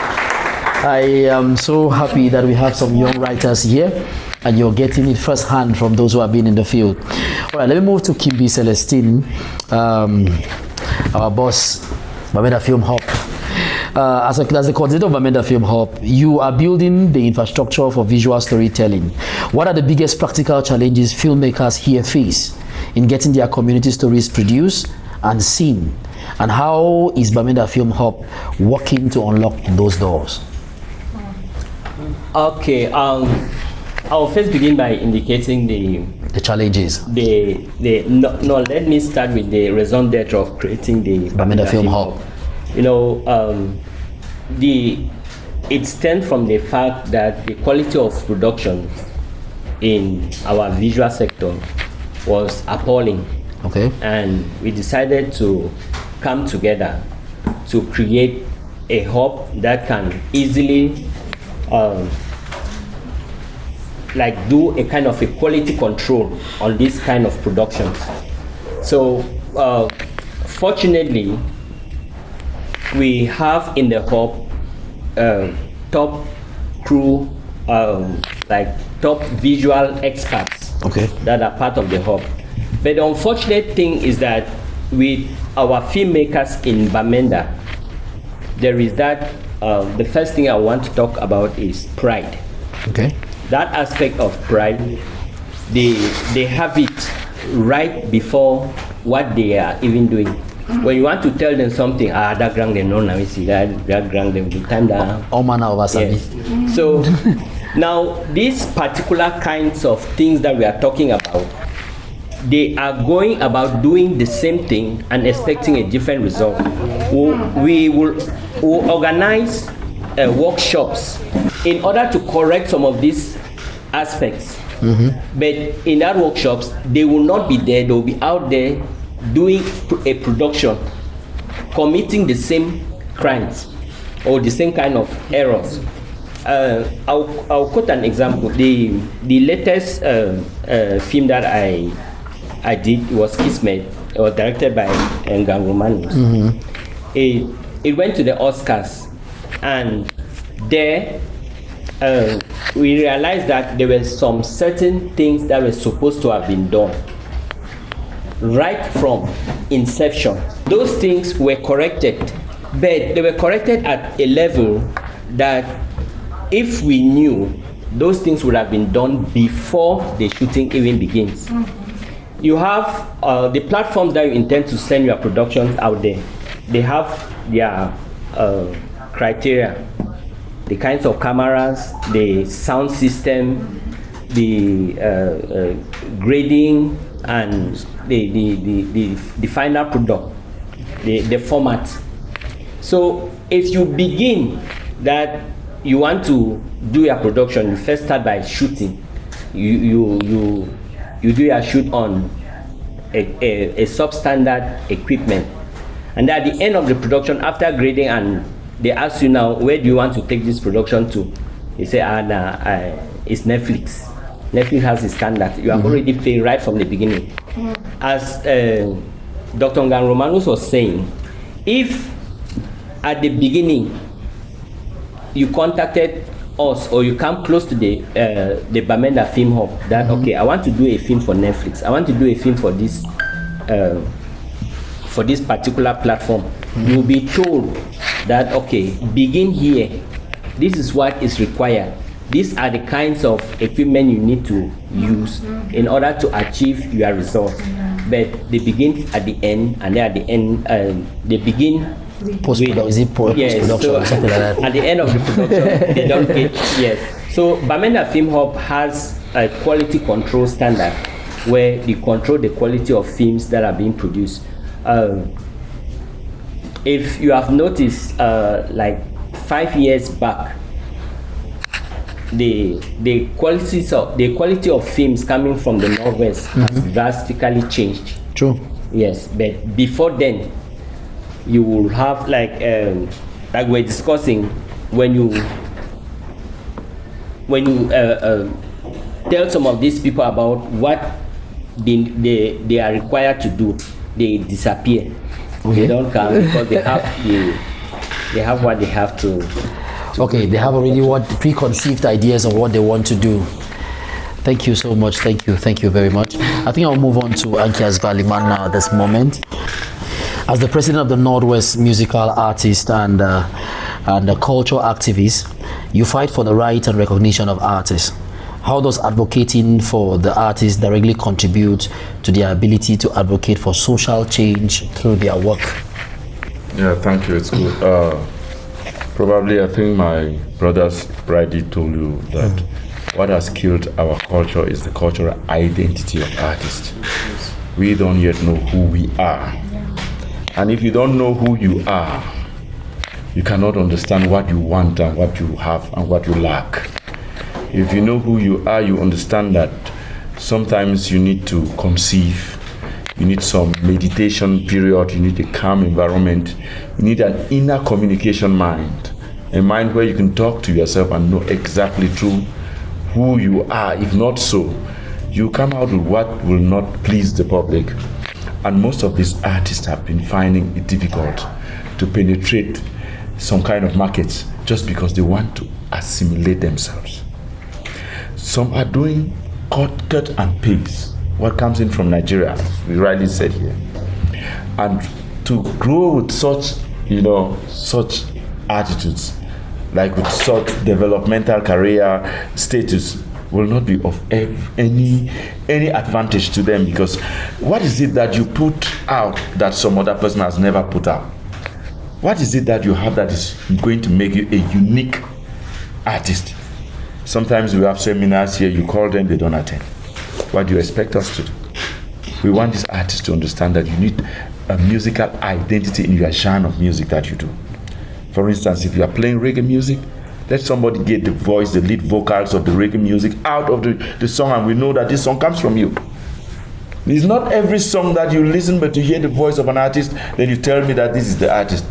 I am so happy that we have some young writers here and you're getting it firsthand from those who have been in the field. All right, let me move to Kimbi Celestine, our boss, Bamenda Film Hub. As the coordinator of Bamenda Film Hub, you are building the infrastructure for visual storytelling. What are the biggest practical challenges filmmakers here face in getting their community stories produced and seen? And how is Bamenda Film Hub working to unlock those doors? Okay, I'll first begin by indicating the challenges. No, let me start with the raison d'etre of creating the Bamenda Film Hub. You know, it stems from the fact that the quality of production in our visual sector was appalling. Okay. And we decided to come together to create a hub that can easily like do a kind of a quality control on this kind of productions. So fortunately, we have in the hub top crew, like top visual experts that are part of the hub. But the unfortunate thing is that with our filmmakers in Bamenda, there is that the first thing I want to talk about is pride. Okay. That aspect of pride, they have it right before what they are even doing. When you want to tell them something, that grand they know now, we see that grand them the time down. All manner of us. Yes. So now these particular kinds of things that we are talking about, they are going about doing the same thing and expecting a different result. We will organize workshops in order to correct some of these aspects. But in that workshops, they will not be there. They will be out there doing a production, committing the same crimes or the same kind of errors. I'll quote an example. The latest film that I did was Kismet. It was directed by Romanus. It went to the Oscars, and there we realized that there were some certain things that were supposed to have been done right from inception. Those things were corrected, but they were corrected at a level that if we knew, those things would have been done before the shooting even begins. You have the platforms that you intend to send your productions out there. They have their criteria, the kinds of cameras, the sound system, the grading, and the final product, the format. So if you begin that you want to do your production, you first start by shooting. You do your shoot on a substandard equipment, and at the end of the production, after grading, and they ask you now, where do you want to take this production to? You say, it's Netflix. Netflix has a standard. You have already failed right from the beginning. As Dr. Romanus was saying, if at the beginning you contacted us, or you come close to the Bamenda Film Hub, that okay, I want to do a film for Netflix, I want to do a film for this particular platform, you'll be told that okay, begin here, this is what is required, these are the kinds of equipment you need to use in order to achieve your results. But they begin at the end, and then at the end they begin post-production, is it post-production or something like that? At the end of the production, they don't get, yes. So Bamenda Film Hub has a quality control standard where they control the quality of films that are being produced. If you have noticed, like 5 years back, the quality of films coming from the Northwest has drastically changed. True. Yes, but before then, you will have like we're discussing, when you tell some of these people about what they are required to do, they disappear. They don't come because they have what they have to. Okay, they have already preconceived ideas of what they want to do. Thank you so much. Thank you very much. I think I'll move on to Ankias Vallyman now at this moment. As the president of the Northwest Musical Artists and a cultural activist, you fight for the right and recognition of artists. How does advocating for the artists directly contribute to their ability to advocate for social change through their work? Yeah, thank you. It's good. Probably, I think my brothers rightly told you that what has killed our culture is the cultural identity of artists. We don't yet know who we are. And if you don't know who you are, you cannot understand what you want and what you have and what you lack. If you know who you are, you understand that sometimes you need to conceive, you need some meditation period, you need a calm environment, you need an inner communication mind, a mind where you can talk to yourself and know exactly true who you are. If not so, you come out with what will not please the public. And most of these artists have been finding it difficult to penetrate some kind of markets just because they want to assimilate themselves. Some are doing cut and paste, what comes in from Nigeria, we rightly said here. And to grow with such attitudes, like with such developmental career status, will not be of any advantage to them, because what is it that you put out that some other person has never put out? What is it that you have that is going to make you a unique artist? Sometimes we have seminars here, you call them, they don't attend. What do you expect us to do? We want these artists to understand that you need a musical identity in your genre of music that you do. For instance, if you are playing reggae music, let somebody get the voice, the lead vocals of the reggae music out of the song, and we know that this song comes from you. It's not every song that you listen, but to hear the voice of an artist, then you tell me that this is the artist.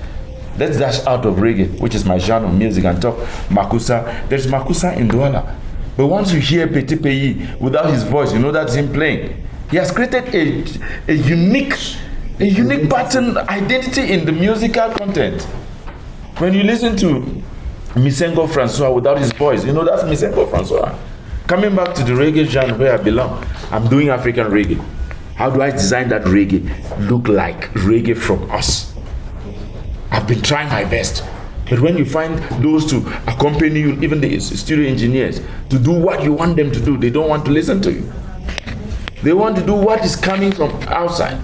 Let's dash out of reggae, which is my genre of music, and talk Makusa. There's Makusa in Douala. But once you hear Petit Pays without his voice, you know that's him playing. He has created a unique pattern identity in the musical content. When you listen to Misengo Francois without his voice. You know, that's Misengo Francois. Coming back to the reggae genre where I belong, I'm doing African reggae. How do I design that reggae look like reggae from us? I've been trying my best. But when you find those to accompany you, even the studio engineers, to do what you want them to do, they don't want to listen to you. They want to do what is coming from outside.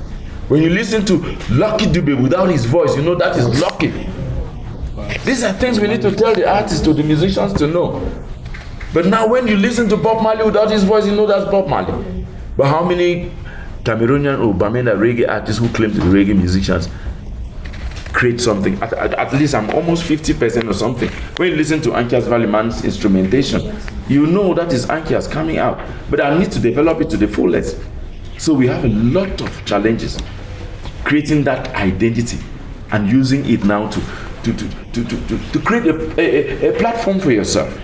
When you listen to Lucky Dube without his voice, you know that is Lucky. These are things we need to tell the artists, to the musicians to know. But now when you listen to Bob Marley without his voice, you know that's Bob Marley. But how many Cameroonian or Bamenda reggae artists who claim to be reggae musicians create something? At least I'm almost 50% or something. When you listen to Ankia's Vallyman's instrumentation, you know that is Ankia's coming out. But I need to develop it to the fullest. So we have a lot of challenges creating that identity and using it now to create a platform for yourself.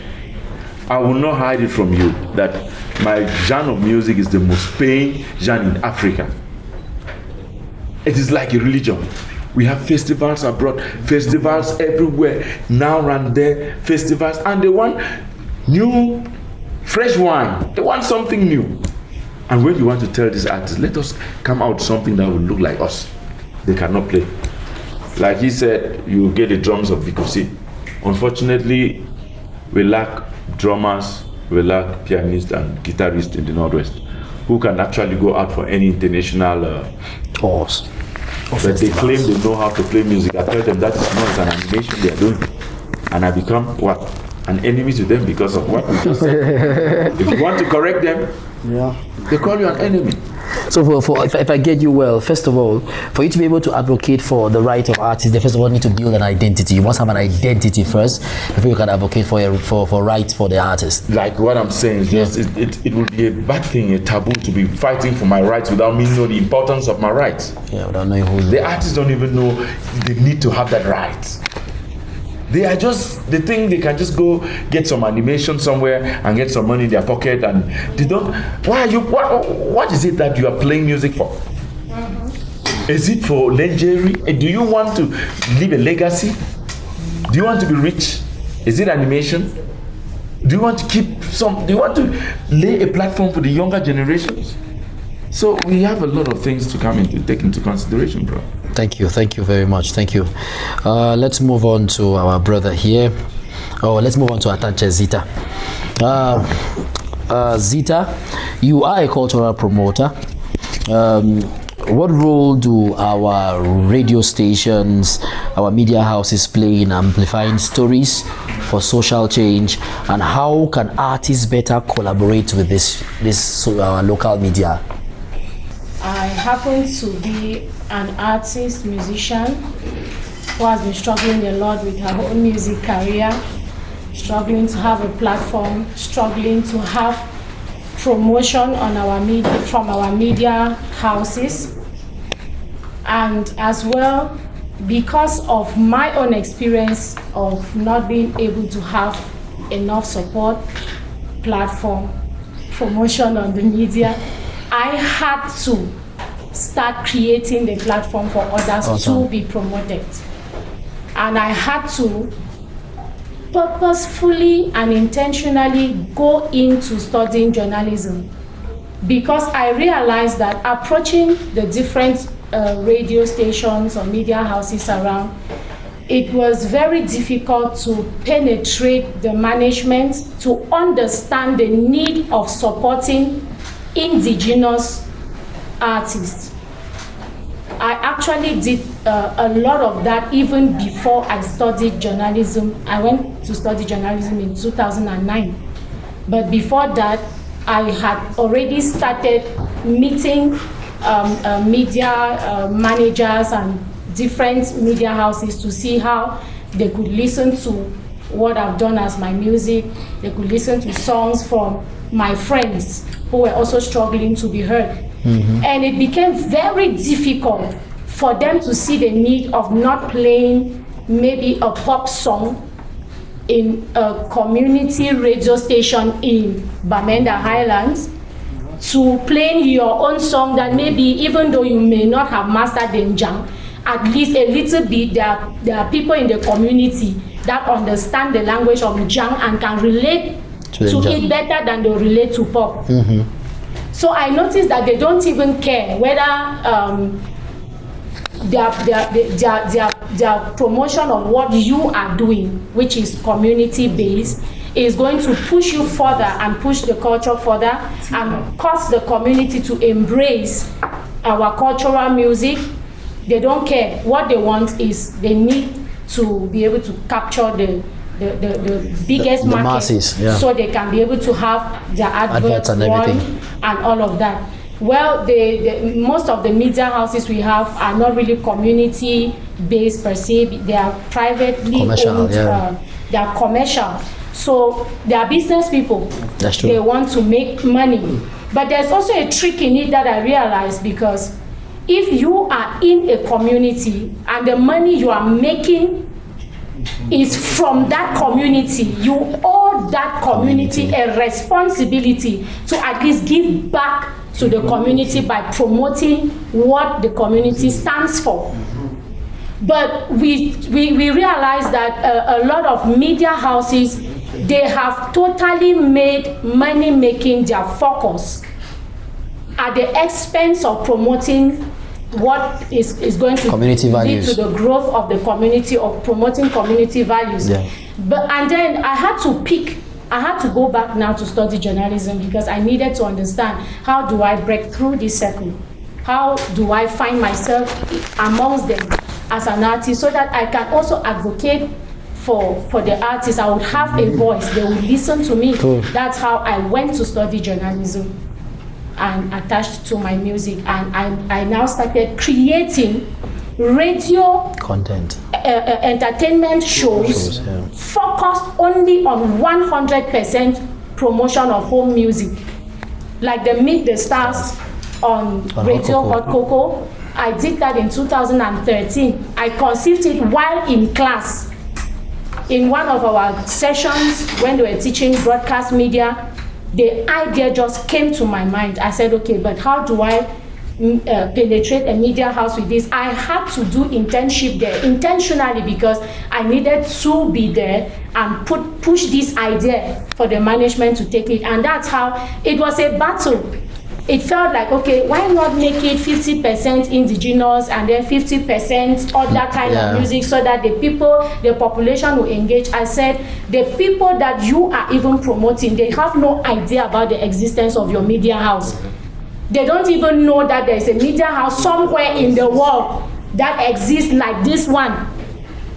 I will not hide it from you that my genre of music is the most paying genre in Africa. It is like a religion. We have festivals abroad, festivals everywhere, now and there, festivals, and they want new, fresh wine. They want something new. And when you want to tell these artists, let us come out something that will look like us, they cannot play. Like he said, you get the drums of Bikosi. Unfortunately, we lack drummers, we lack pianists and guitarists in the Northwest who can actually go out for any international tours. But they claim they know how to play music. I tell them that is not an animation they are doing. And I become what? An enemy to them because of what we just said. If you want to correct them, they call you an enemy. So if I get you well, first of all, for you to be able to advocate for the right of artists, they first of all need to build an identity. You must have an identity first before you can advocate for rights for the artist. Like what I'm saying, yes, it would be a bad thing, a taboo to be fighting for my rights without me knowing the importance of my rights. Yeah, without knowing who the artists don't even know they need to have that right. They are just, they think they can just go get some animation somewhere and get some money in their pocket, and they don't. Why are you? What is it that you are playing music for? Is it for legendary? Do you want to leave a legacy? Do you want to be rich? Is it animation? Do you want to keep some? Do you want to lay a platform for the younger generations? So we have a lot of things to take into consideration, bro. Thank you very much. Thank you. Let's move on to our brother here. Let's move on to Atanche Zita. Zita, you are a cultural promoter. What role do our radio stations, our media houses play in amplifying stories for social change, and how can artists better collaborate with this local media? I happen to be an artist, musician, who has been struggling a lot with her own music career, struggling to have a platform, struggling to have promotion on our media, from our media houses. And as well, because of my own experience of not being able to have enough support, platform, promotion on the media, I had to start creating the platform for others to be promoted. And I had to purposefully and intentionally go into studying journalism, because I realized that approaching the different radio stations or media houses around, it was very difficult to penetrate the management to understand the need of supporting indigenous artists. I actually did a lot of that even before I studied journalism. I went to study journalism in 2009. But before that, I had already started meeting media managers and different media houses to see how they could listen to what I've done as my music. They could listen to songs from my friends who were also struggling to be heard. And it became very difficult for them to see the need of not playing maybe a pop song in a community radio station in Bamenda Highlands, to playing your own song that maybe even though you may not have mastered the njang, at least a little bit, there are people in the community that understand the language of Jang and can relate to it better than they relate to pop. So I noticed that they don't even care whether their promotion of what you are doing, which is community-based, is going to push you further and push the culture further and cause the community to embrace our cultural music. They don't care. What they want is they need to be able to capture the biggest market, masses, yeah. So they can be able to have their adverts and everything and all of that. Well, most of the media houses we have are not really community-based per se. They are privately owned. They are commercial. So they are business people. That's true. They want to make money. But there's also a trick in it that I realized, because if you are in a community and the money you are making is from that community, you owe that community a responsibility to at least give back to the community by promoting what the community stands for. But we realize that a lot of media houses, they have totally made money making their focus at the expense of promoting what is going to lead to the growth of the community, or promoting community values. Yeah. And then I had to go back now to study journalism, because I needed to understand, how do I break through this circle? How do I find myself amongst them as an artist, so that I can also advocate for the artists? I would have a voice, they would listen to me. Cool. That's how I went to study journalism and attached to my music, and I now started creating radio content, entertainment shows focused only on 100% promotion of home music, like the Meet the Stars on Radio Hot Cocoa. I did that in 2013. I conceived it while in class. In one of our sessions when they were teaching broadcast media, the idea just came to my mind. I said, okay, but how do I penetrate a media house with this? I had to do internship there intentionally, because I needed to be there and push this idea for the management to take it. And that's how it was a battle. It felt like, okay, why not make it 50% indigenous and then 50% other kind of music, so that the population will engage. I said, the people that you are even promoting, they have no idea about the existence of your media house. They don't even know that there's a media house somewhere in the world that exists like this one.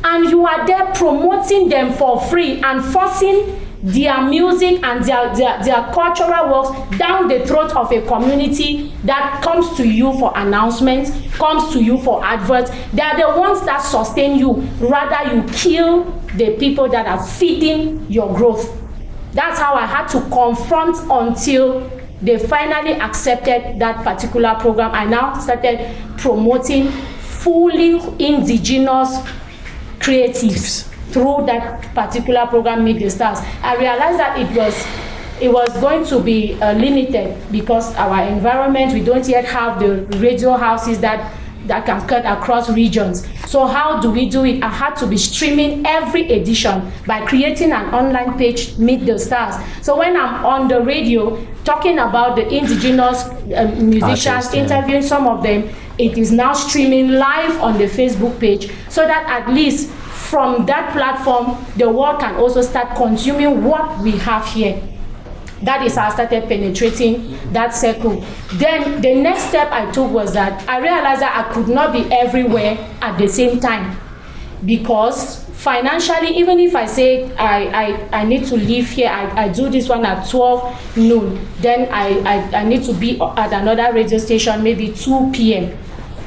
And you are there promoting them for free and forcing their music and their cultural works down the throat of a community that comes to you for announcements, comes to you for adverts. They are the ones that sustain you. Rather, you kill the people that are feeding your growth. That's how I had to confront until they finally accepted that particular program. I now started promoting fully indigenous creatives through that particular program, Meet the Stars. I realized that it was going to be limited, because our environment, we don't yet have the radio houses that can cut across regions. So how do we do it? I had to be streaming every edition by creating an online page, Meet the Stars. So when I'm on the radio talking about the indigenous musicians, interviewing some of them, it is now streaming live on the Facebook page, so that at least from that platform, the world can also start consuming what we have here. That is how I started penetrating that circle. Then the next step I took was that I realized that I could not be everywhere at the same time, because financially, even if I say I need to leave here, I do this one at 12 noon, then I need to be at another radio station maybe 2 p.m.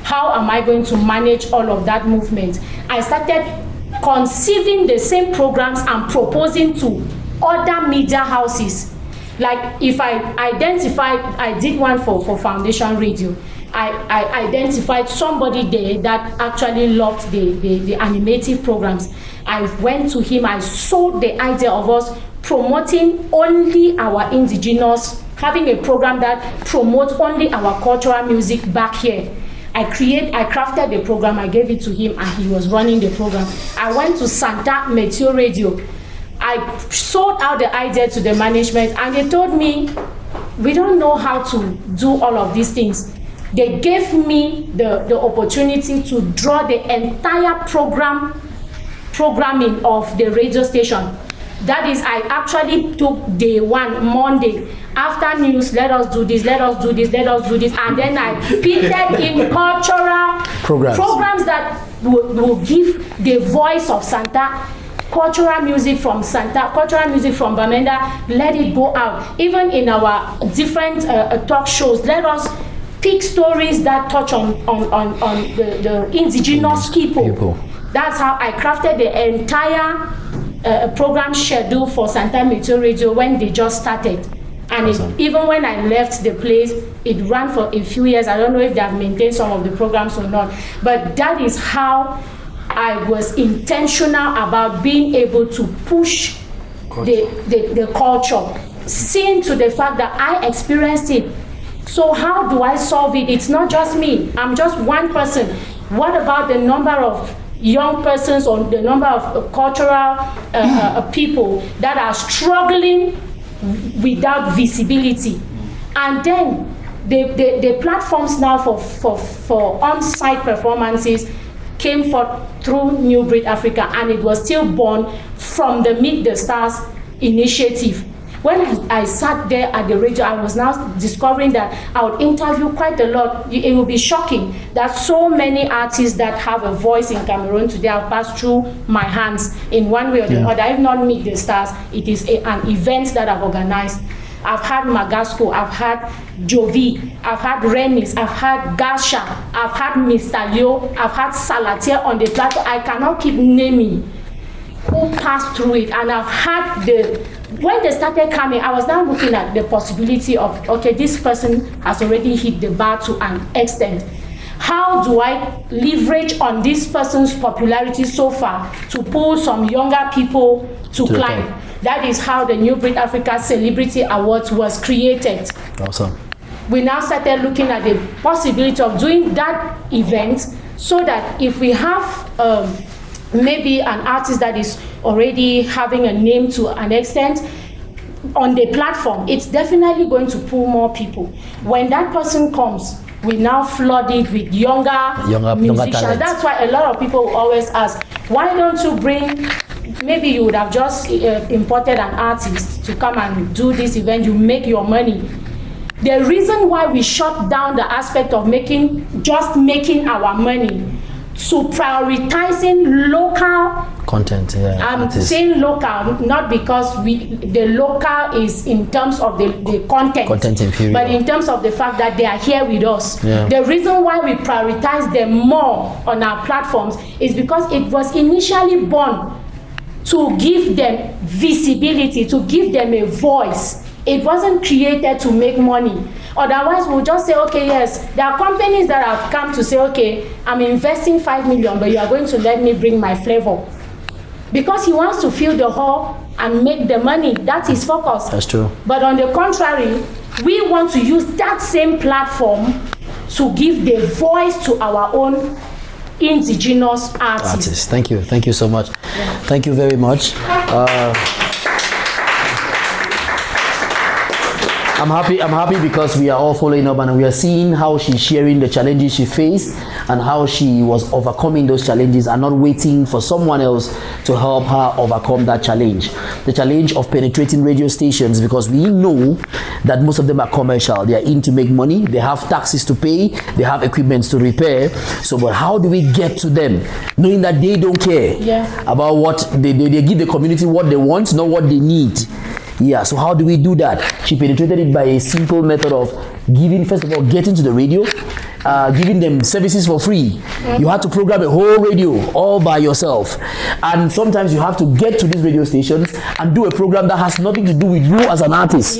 How am I going to manage all of that movement? I started conceiving the same programs and proposing to other media houses. Like if I identified, I did one for Foundation Radio. I identified somebody there that actually loved the animative programs. I went to him, I sold the idea of us promoting only our indigenous, having a program that promotes only our cultural music back here. I crafted the program, I gave it to him, and he was running the program. I went to Santa Meteo Radio. I sold out the idea to the management, and they told me, we don't know how to do all of these things. They gave me the opportunity to draw the entire programming of the radio station. That is, I actually took day one, Monday, after news, let us do this, let us do this, let us do this, and then I fitted in cultural programs that will give the voice of Santa, cultural music from Santa, cultural music from Bamenda, let it go out. Even in our different talk shows, let us pick stories that touch on the indigenous people. That's how I crafted the entire program schedule for Santa Meteo Radio when they just started. And awesome. Even when I left the place, it ran for a few years. I don't know if they have maintained some of the programs or not, but that is how I was intentional about being able to push the culture, seeing to the fact that I experienced it. So how do I solve it? It's not just me. I'm just one person. What about the number of young persons or the number of cultural people that are struggling without visibility? And then the platforms now for on-site performances came forth through New Breed Africa, and it was still born from the Meet the Stars initiative. When I sat there at the radio, I was now discovering that I would interview quite a lot. It will be shocking that so many artists that have a voice in Cameroon today have passed through my hands in one way or the other. If not Meet the Stars, it is an event that I've organized. I've had Magasco, I've had Jovi, I've had Remis, I've had Gasha, I've had Mr. Leo, I've had Salatier on the platform. I cannot keep naming who passed through it. And I've had when they started coming, I was now looking at the possibility of, okay, this person has already hit the bar to an extent. How do I leverage on this person's popularity so far to pull some younger people to climb? That is how the New Breed Africa Celebrity Awards was created. Awesome. We now started looking at the possibility of doing that event so that if we have maybe an artist that is already having a name to an extent on the platform, it's definitely going to pull more people. When that person comes, we now flood it with younger musicians. That's why a lot of people always ask, why don't you bring, maybe you would have just imported an artist to come and do this event, you make your money. The reason why we shut down the aspect of making our money to prioritizing local content. I'm saying local, not because the local is in terms of the content inferior, but in terms of the fact that they are here with us. The reason why we prioritize them more on our platforms is because it was initially born to give them visibility, to give them a voice. It wasn't created to make money. Otherwise, we'll just say, okay, yes, there are companies that have come to say, okay, I'm investing 5 million, but you are going to let me bring my flavor. Because he wants to fill the hall and make the money. That's his focus. That's true. But on the contrary, we want to use that same platform to give the voice to our own indigenous artists. Thank you. Thank you so much. Thank you very much. I'm happy because we are all following up and we are seeing how she's sharing the challenges she faced and how she was overcoming those challenges and not waiting for someone else to help her overcome that challenge. The challenge of penetrating radio stations, because we know that most of them are commercial. They are in to make money. They have taxes to pay. They have equipment to repair. So, but how do we get to them, knowing that they don't care about what they give the community what they want, not what they need? Yeah, so how do we do that? She penetrated it by a simple method of giving, first of all, getting to the radio, giving them services for free. You had to program a whole radio all by yourself. And sometimes you have to get to these radio stations and do a program that has nothing to do with you as an artist.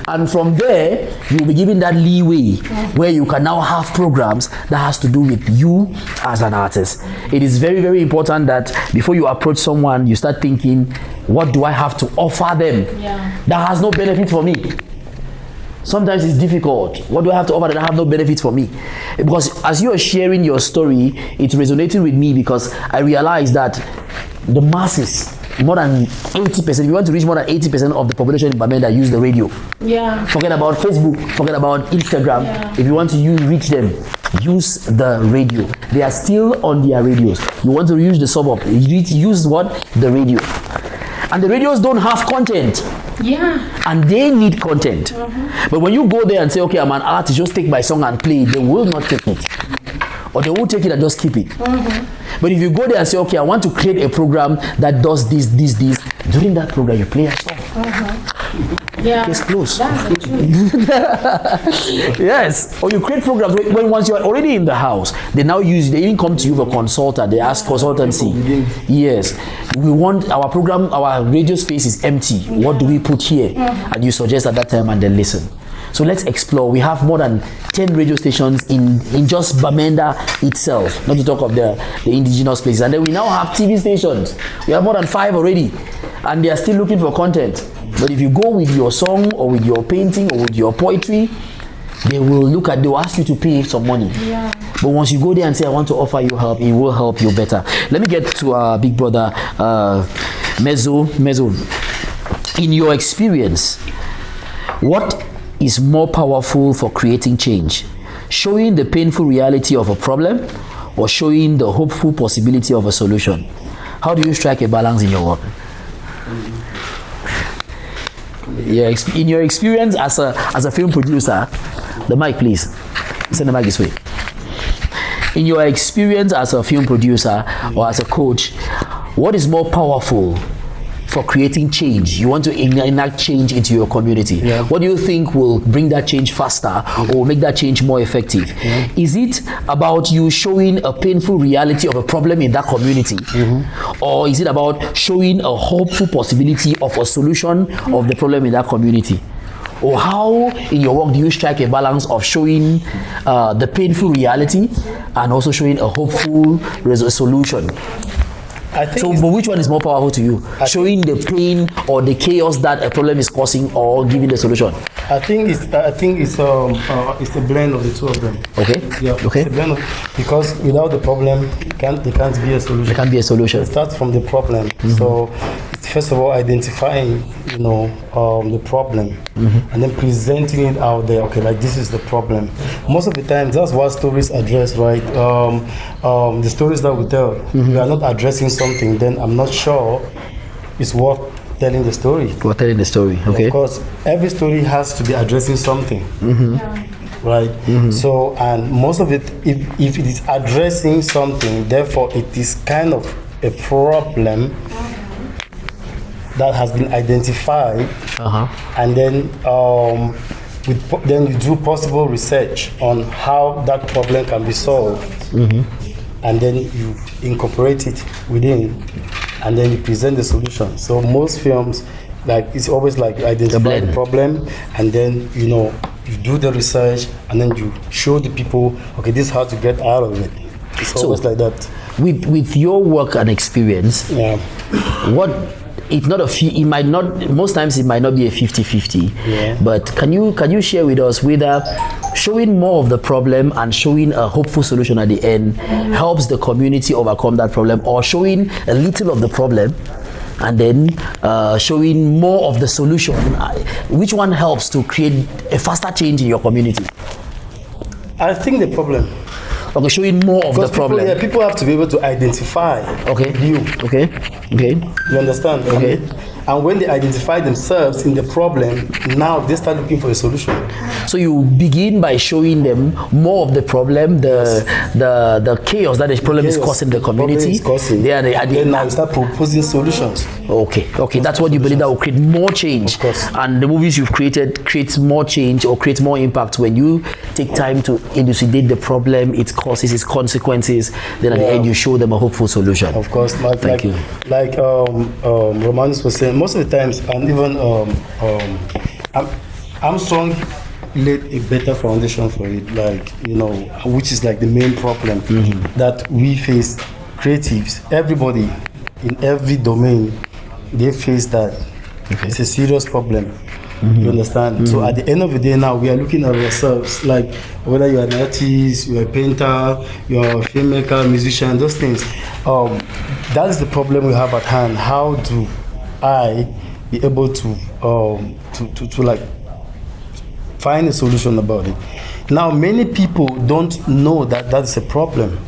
And from there, you'll be given that leeway where you can now have programs that has to do with you as an artist. It is very, very important that before you approach someone, you start thinking, what do I have to offer them that has no benefit for me? Sometimes it's difficult. What do I have to offer that I have no benefits for me? Because as you are sharing your story, it's resonating with me because I realize that the masses, more than 80%, if you want to reach more than 80% of the population in Bamenda, use the radio. Yeah. Forget about Facebook, forget about Instagram. Yeah. If you want to reach them, use the radio. They are still on their radios. You want to use the suburb, use what? The radio. And the radios don't have content. Yeah. And they need content. But when you go there and say, okay, I'm an artist, just take my song and play it, they will not take it. Or they will take it and just keep it. But if you go there and say, okay, I want to create a program that does this, during that program you play a song. Yeah. Case closed. That's the truth. Yes. Or you create programs when once you are already in the house, they now use, they even come to you for consultant, they ask consultancy. Yes. We want our program, our radio space is empty. What do we put here? And you suggest at that time and then listen. So let's explore. We have more than 10 radio stations in just Bamenda itself, not to talk of the indigenous places. And then we now have TV stations. We have more than 5 already, and they are still looking for content. But if you go with your song or with your painting or with your poetry, they will ask you to pay some money. Yeah. But once you go there and say, I want to offer you help, it will help you better. Let me get to our big brother, Mezzo. In your experience, what is more powerful for creating change? Showing the painful reality of a problem or showing the hopeful possibility of a solution? How do you strike a balance in your work? In your experience as a film producer, the mic please, send the mic this way. In your experience as a film producer or as a coach, what is more powerful for creating change? You want to enact change into your community. Yeah. What do you think will bring that change faster or make that change more effective? Yeah. Is it about you showing a painful reality of a problem in that community? Or is it about showing a hopeful possibility of a solution of the problem in that community? Or how in your work do you strike a balance of showing the painful reality and also showing a hopeful solution? I think so, but which one is more powerful to you? Showing the pain or the chaos that a problem is causing, or giving the solution? I think it's a blend of the two of them. Okay. Yeah. Okay. It's a blend because without the problem, there can't be a solution. There can't be a solution. It starts from the problem. So, first of all, identifying, the problem, and then presenting it out there. Okay, like this is the problem. Most of the time, that's what stories address, right? The stories that we tell, we are not addressing something. Then I'm not sure it's worth telling the story. We're telling the story. Okay. Of course, every story has to be addressing something. Right. So, and most of it, if it is addressing something, therefore it is kind of a problem that has been identified, and then then you do possible research on how that problem can be solved, and then you incorporate it within, and then you present the solution. So most films, like, it's always like you identify the problem, and then you do the research, and then you show the people, okay, this is how to get out of it. It's always like that. With your work and experience, what? It's not it might not, most times it might not be a 50-50, but can you share with us whether showing more of the problem and showing a hopeful solution at the end helps the community overcome that problem, or showing a little of the problem and then showing more of the solution? Which one helps to create a faster change in your community? I think the problem. Okay, showing more of the problem. People have to be able to identify you. Okay. You understand? Okay. And when they identify themselves in the problem, now they start looking for a solution. So you begin by showing them more of the problem, the chaos that the problem is causing the community. Then now you start proposing solutions. Okay. That's what you believe that will create more change. Of course. And the movies you've created creates more change or creates more impact when you take time to elucidate the problem, its causes, its consequences. Then at the end you show them a hopeful solution. Of course. Thank you. Like Romanus was saying, most of the times, and even Armstrong laid a better foundation for it, which is like the main problem that we face. Creatives, everybody in every domain, they face that Okay. It's a serious problem. You understand? So at the end of the day now, we are looking at ourselves, like whether you're an artist, you're a painter, you're a filmmaker, musician, those things. That is the problem we have at hand. How do I be able to like find a solution about it? Now, many people don't know that that's a problem.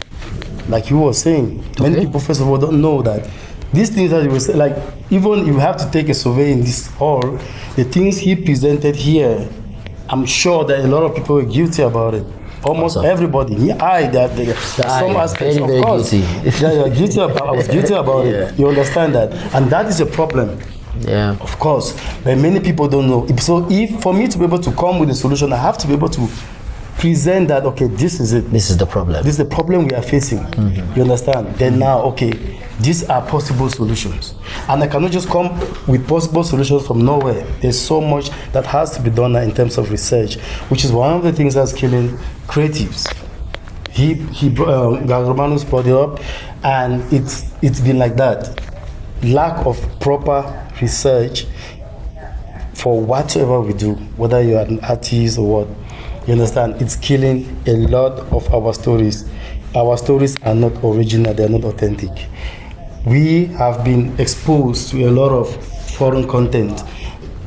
Like you were saying, many people, first of all, don't know that these things that you were saying, like even you have to take a survey in this hall, the things he presented here, I'm sure that a lot of people are guilty about it. Almost everybody. There are some aspects, of course. Guilty. I was guilty about it. You understand that? And that is a problem. Yeah. Of course. But many people don't know. So for me to be able to come with a solution, I have to be able to present that, okay, this is it. This is the problem. This is the problem we are facing. You understand? Then now, okay, these are possible solutions. And I cannot just come with possible solutions from nowhere. There's so much that has to be done in terms of research, which is one of the things that's killing creatives. Romanus brought it up, and it's been like that. Lack of proper research for whatever we do, whether you're an artist or what. You understand? It's killing a lot of our stories. Our stories are not original, they're not authentic. We have been exposed to a lot of foreign content,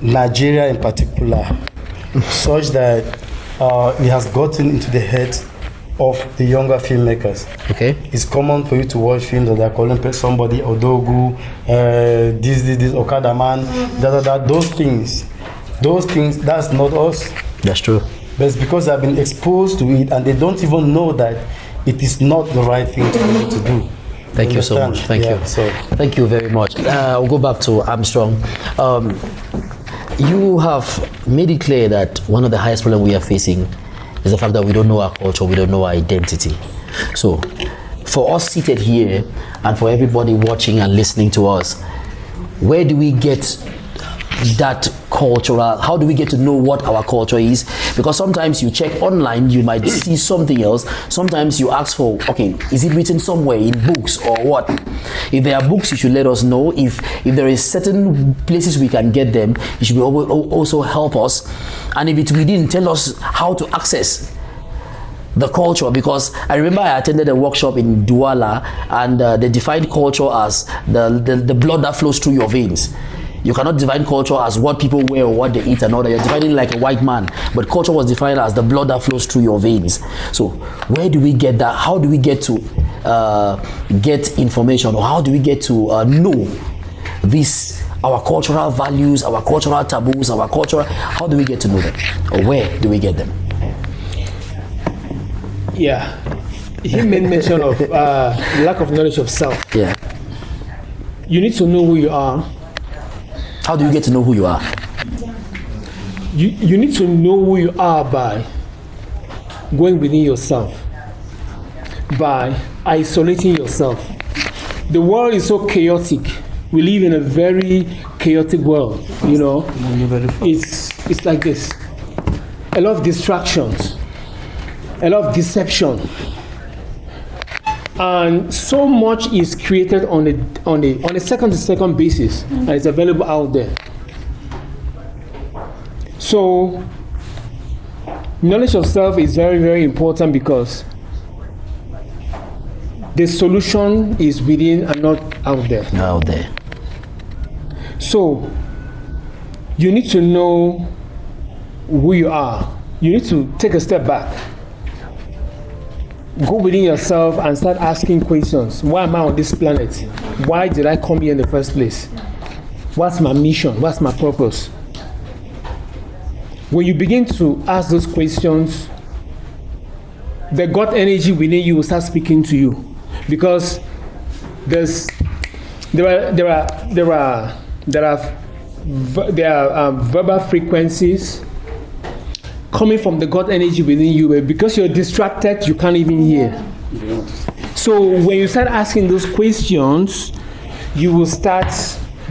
Nigeria in particular, such that it has gotten into the heads of the younger filmmakers. Okay. It's common for you to watch films that they're calling somebody Odogu, this Okada man, those things, that's not us. That's true. But it's because they've been exposed to it and they don't even know that it is not the right thing to be able to do. Thank you so much. Thank you. So thank you very much. I'll go back to Armstrong. You have made it clear that one of the highest problems we are facing is the fact that we don't know our culture, we don't know our identity. So for us seated here and for everybody watching and listening to us, where do we get that cultural, how do we get to know what our culture is? Because sometimes you check online, you might see something else. Sometimes you ask for, okay, is it written somewhere in books or what? If there are books, you should let us know. If there is certain places we can get them, you should also help us. And if it's within, tell us how to access the culture, because I remember I attended a workshop in Douala and they defined culture as the blood that flows through your veins. You cannot define culture as what people wear or what they eat and all that. You're defining like a white man, but culture was defined as the blood that flows through your veins. So where do we get that? How do we get to get information, or how do we get to know this, our cultural values, our cultural taboos, our cultural, how do we get to know them, or where do we get them? Yeah, he made mention of lack of knowledge of self. Yeah. You need to know who you are. How do you get to know who you are? You need to know who you are by going within yourself, by isolating yourself. The world is so chaotic. We live in a very chaotic world, you know. It's like this. A lot of distractions, a lot of deception. And so much is created on a second-to-second basis, and it's available out there. So, knowledge of self is very, very important, because the solution is within and not out there. Out there. So, you need to know who you are. You need to take a step back. Go within yourself and start asking questions. Why am I on this planet? Why did I come here in the first place? What's my mission? What's my purpose? When you begin to ask those questions, the God energy within you will start speaking to you, because there are verbal frequencies coming from the God energy within you, but because you're distracted, you can't even hear. So when you start asking those questions, you will start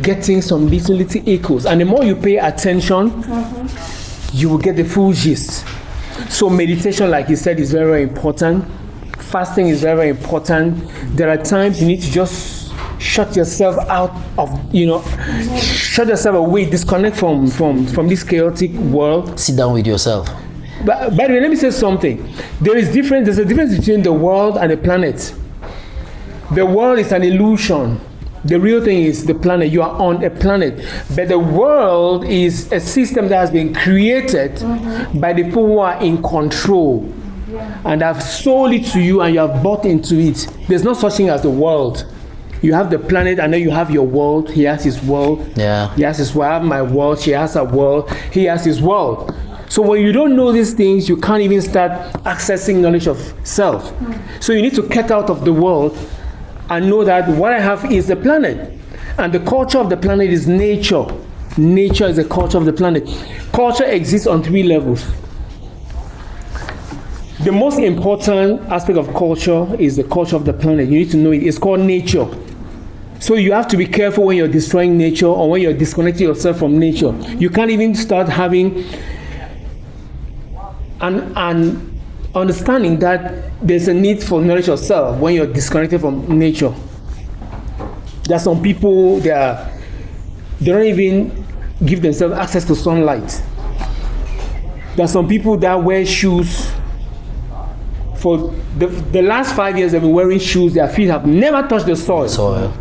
getting some little echoes, and the more you pay attention, you will get the full gist. So meditation, like you said, is very, very important. Fasting is very, very important. There are times you need to just shut yourself out of, shut yourself away, disconnect from this chaotic world. Sit down with yourself. But by the way, let me say something. There's a difference between the world and the planet. The world is an illusion. The real thing is the planet. You are on a planet. But the world is a system that has been created by the people who are in control. And have sold it to you and you have bought into it. There's no such thing as the world. You have the planet and then you have your world. He has his world. Yeah. He has his world. I have my world. She has her world. He has his world. So when you don't know these things, you can't even start accessing knowledge of self. So you need to get out of the world and know that what I have is the planet. And the culture of the planet is nature. Nature is the culture of the planet. Culture exists on 3 levels. The most important aspect of culture is the culture of the planet. You need to know it. It's called nature. So you have to be careful when you're destroying nature or when you're disconnecting yourself from nature. You can't even start having an understanding that there's a need for knowledge of self when you're disconnected from nature. There are some people, they don't even give themselves access to sunlight. There are some people that wear shoes. For the last 5 years, they've been wearing shoes. Their feet have never touched the soil.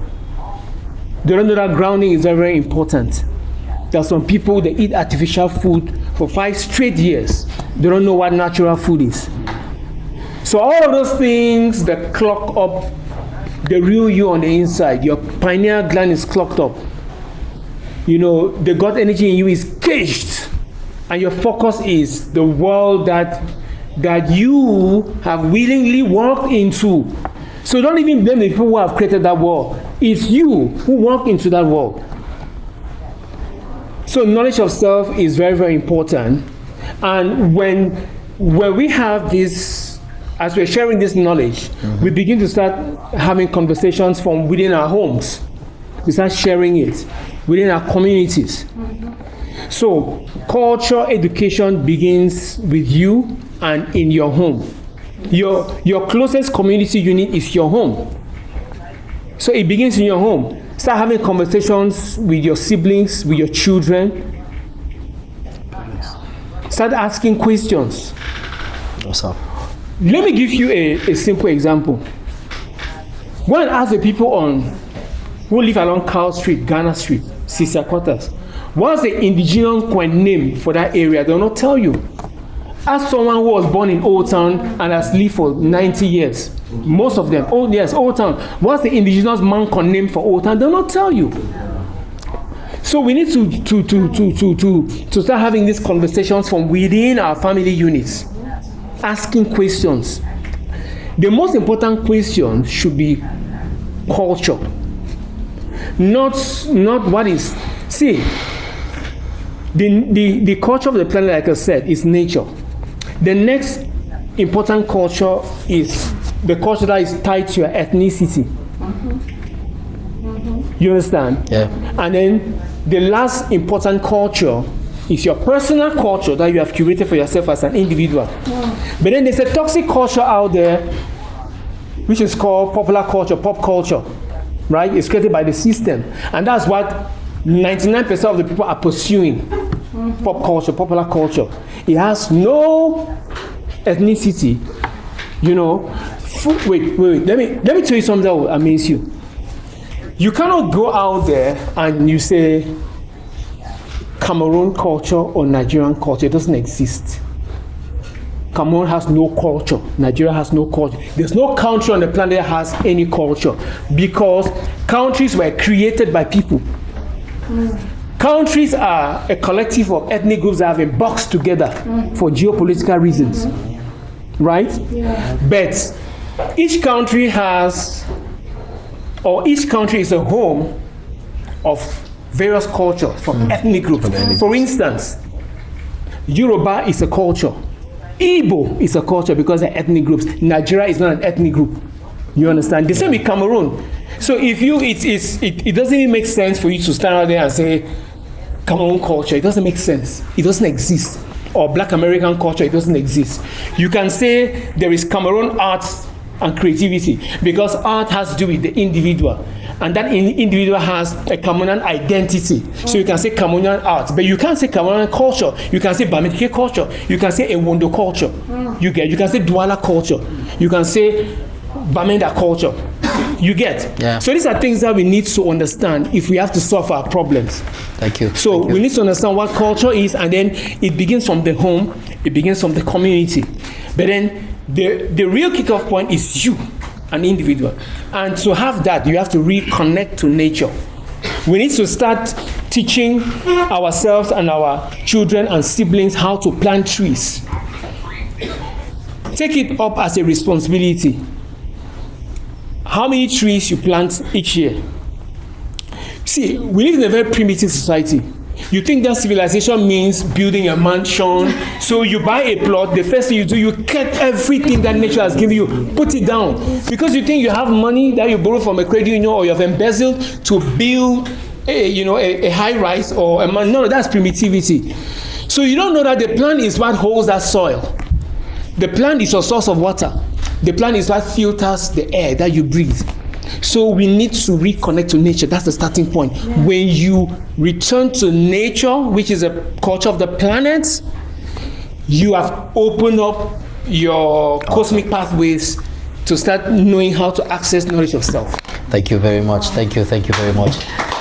They don't know that grounding is very, very important. There are some people, they eat artificial food for 5 straight years. They don't know what natural food is. So all of those things that clock up the real you on the inside, your pineal gland is clocked up. The God energy in you is caged. And your focus is the world that you have willingly walked into. So don't even blame the people who have created that world. It's you who walk into that world. So knowledge of self is very, very important. And when we have this, as we're sharing this knowledge, we begin to start having conversations from within our homes. We start sharing it within our communities. So culture education begins with you and in your home. Your closest community unit is your home. So it begins in your home. Start having conversations with your siblings, with your children. Start asking questions. What's up? Let me give you a simple example. Go and ask the people who live along Carl Street, Ghana Street, Sisa Quarters. What's the indigenous name for that area? They'll not tell you. Ask someone who was born in Old Town and has lived for 90 years. Most of them, Old Town. What's the indigenous Mancon name for Old Town? They'll not tell you. So we need to start having these conversations from within our family units. Asking questions. The most important question should be culture. Not what is. See, the culture of the planet, like I said, is nature. The next important culture is the culture that is tied to your ethnicity. You understand? Yeah. And then the last important culture is your personal culture that you have curated for yourself as an individual. But then there's a toxic culture out there, which is called popular culture, pop culture, right? It's created by the system. And that's what 99% of the people are pursuing. Pop culture, popular culture. It has no ethnicity. Wait. Let me tell you something that will amaze you. You cannot go out there and you say Cameroon culture or Nigerian culture. It doesn't exist. Cameroon has no culture. Nigeria has no culture. There's no country on the planet that has any culture because countries were created by people. Countries are a collective of ethnic groups that have been boxed together for geopolitical reasons, right? Yeah. But each country is a home of various cultures from ethnic groups. For instance, Yoruba is a culture. Igbo is a culture because they're ethnic groups. Nigeria is not an ethnic group. You understand? The same with Cameroon. So if it doesn't even make sense for you to stand out there and say Cameroon culture. It doesn't make sense. It doesn't exist. Or Black American culture. It doesn't exist. You can say there is Cameroon arts and creativity, because art has to do with the individual, and that individual has a Cameroonian identity. So you can say Cameroonian art, but you can't say Cameroonian culture. You can say Bamenda culture. You can say Ewondo culture. You can say Douala culture. You can say Bamenda culture. You get? Yeah. So these are things that we need to understand if we have to solve our problems. Thank you. So Thank you. we need to understand what culture is, and then it begins from the home, it begins from the community. But then the real kickoff point is you, an individual. And to have that, you have to reconnect to nature. We need to start teaching ourselves and our children and siblings how to plant trees. Take it up as a responsibility. How many trees you plant each year? See, we live in a very primitive society. You think that civilization means building a mansion, so you buy a plot, the first thing you do, you cut everything that nature has given you, put it down. Because you think you have money that you borrow from a credit union or you have embezzled to build a high rise or a man. No, that's primitivity. So you don't know that the plant is what holds that soil. The plant is your source of water. The plant is what filters the air that you breathe. So we need to reconnect to nature. That's the starting point. Yeah. When you return to nature, which is a culture of the planet, you have opened up your cosmic pathways to start knowing how to access knowledge of self. Thank you very much. Thank you very much.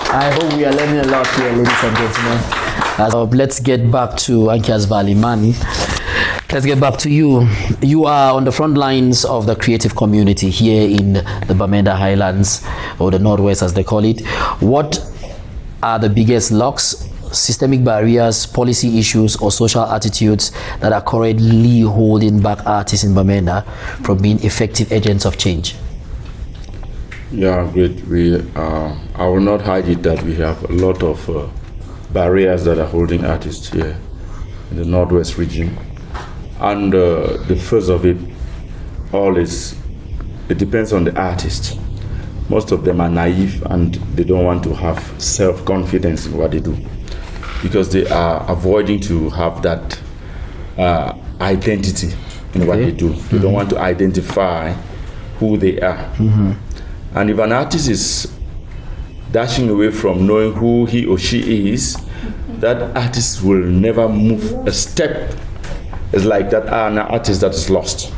I hope we are learning a lot here, ladies and gentlemen. Let's get back to Ankia's Vallyman. Let's get back to you. You are on the front lines of the creative community here in the Bamenda Highlands, or the Northwest as they call it. What are the biggest locks, systemic barriers, policy issues, or social attitudes that are currently holding back artists in Bamenda from being effective agents of change? Yeah, great. I will not hide it that we have a lot of barriers that are holding artists here in the Northwest region. And the first of it all is, it depends on the artist. Most of them are naive and they don't want to have self-confidence in what they do, because they are avoiding to have that identity in what they do. They don't want to identify who they are. And if an artist is dashing away from knowing who he or she is, that artist will never move a step. It's like that an artist that is lost.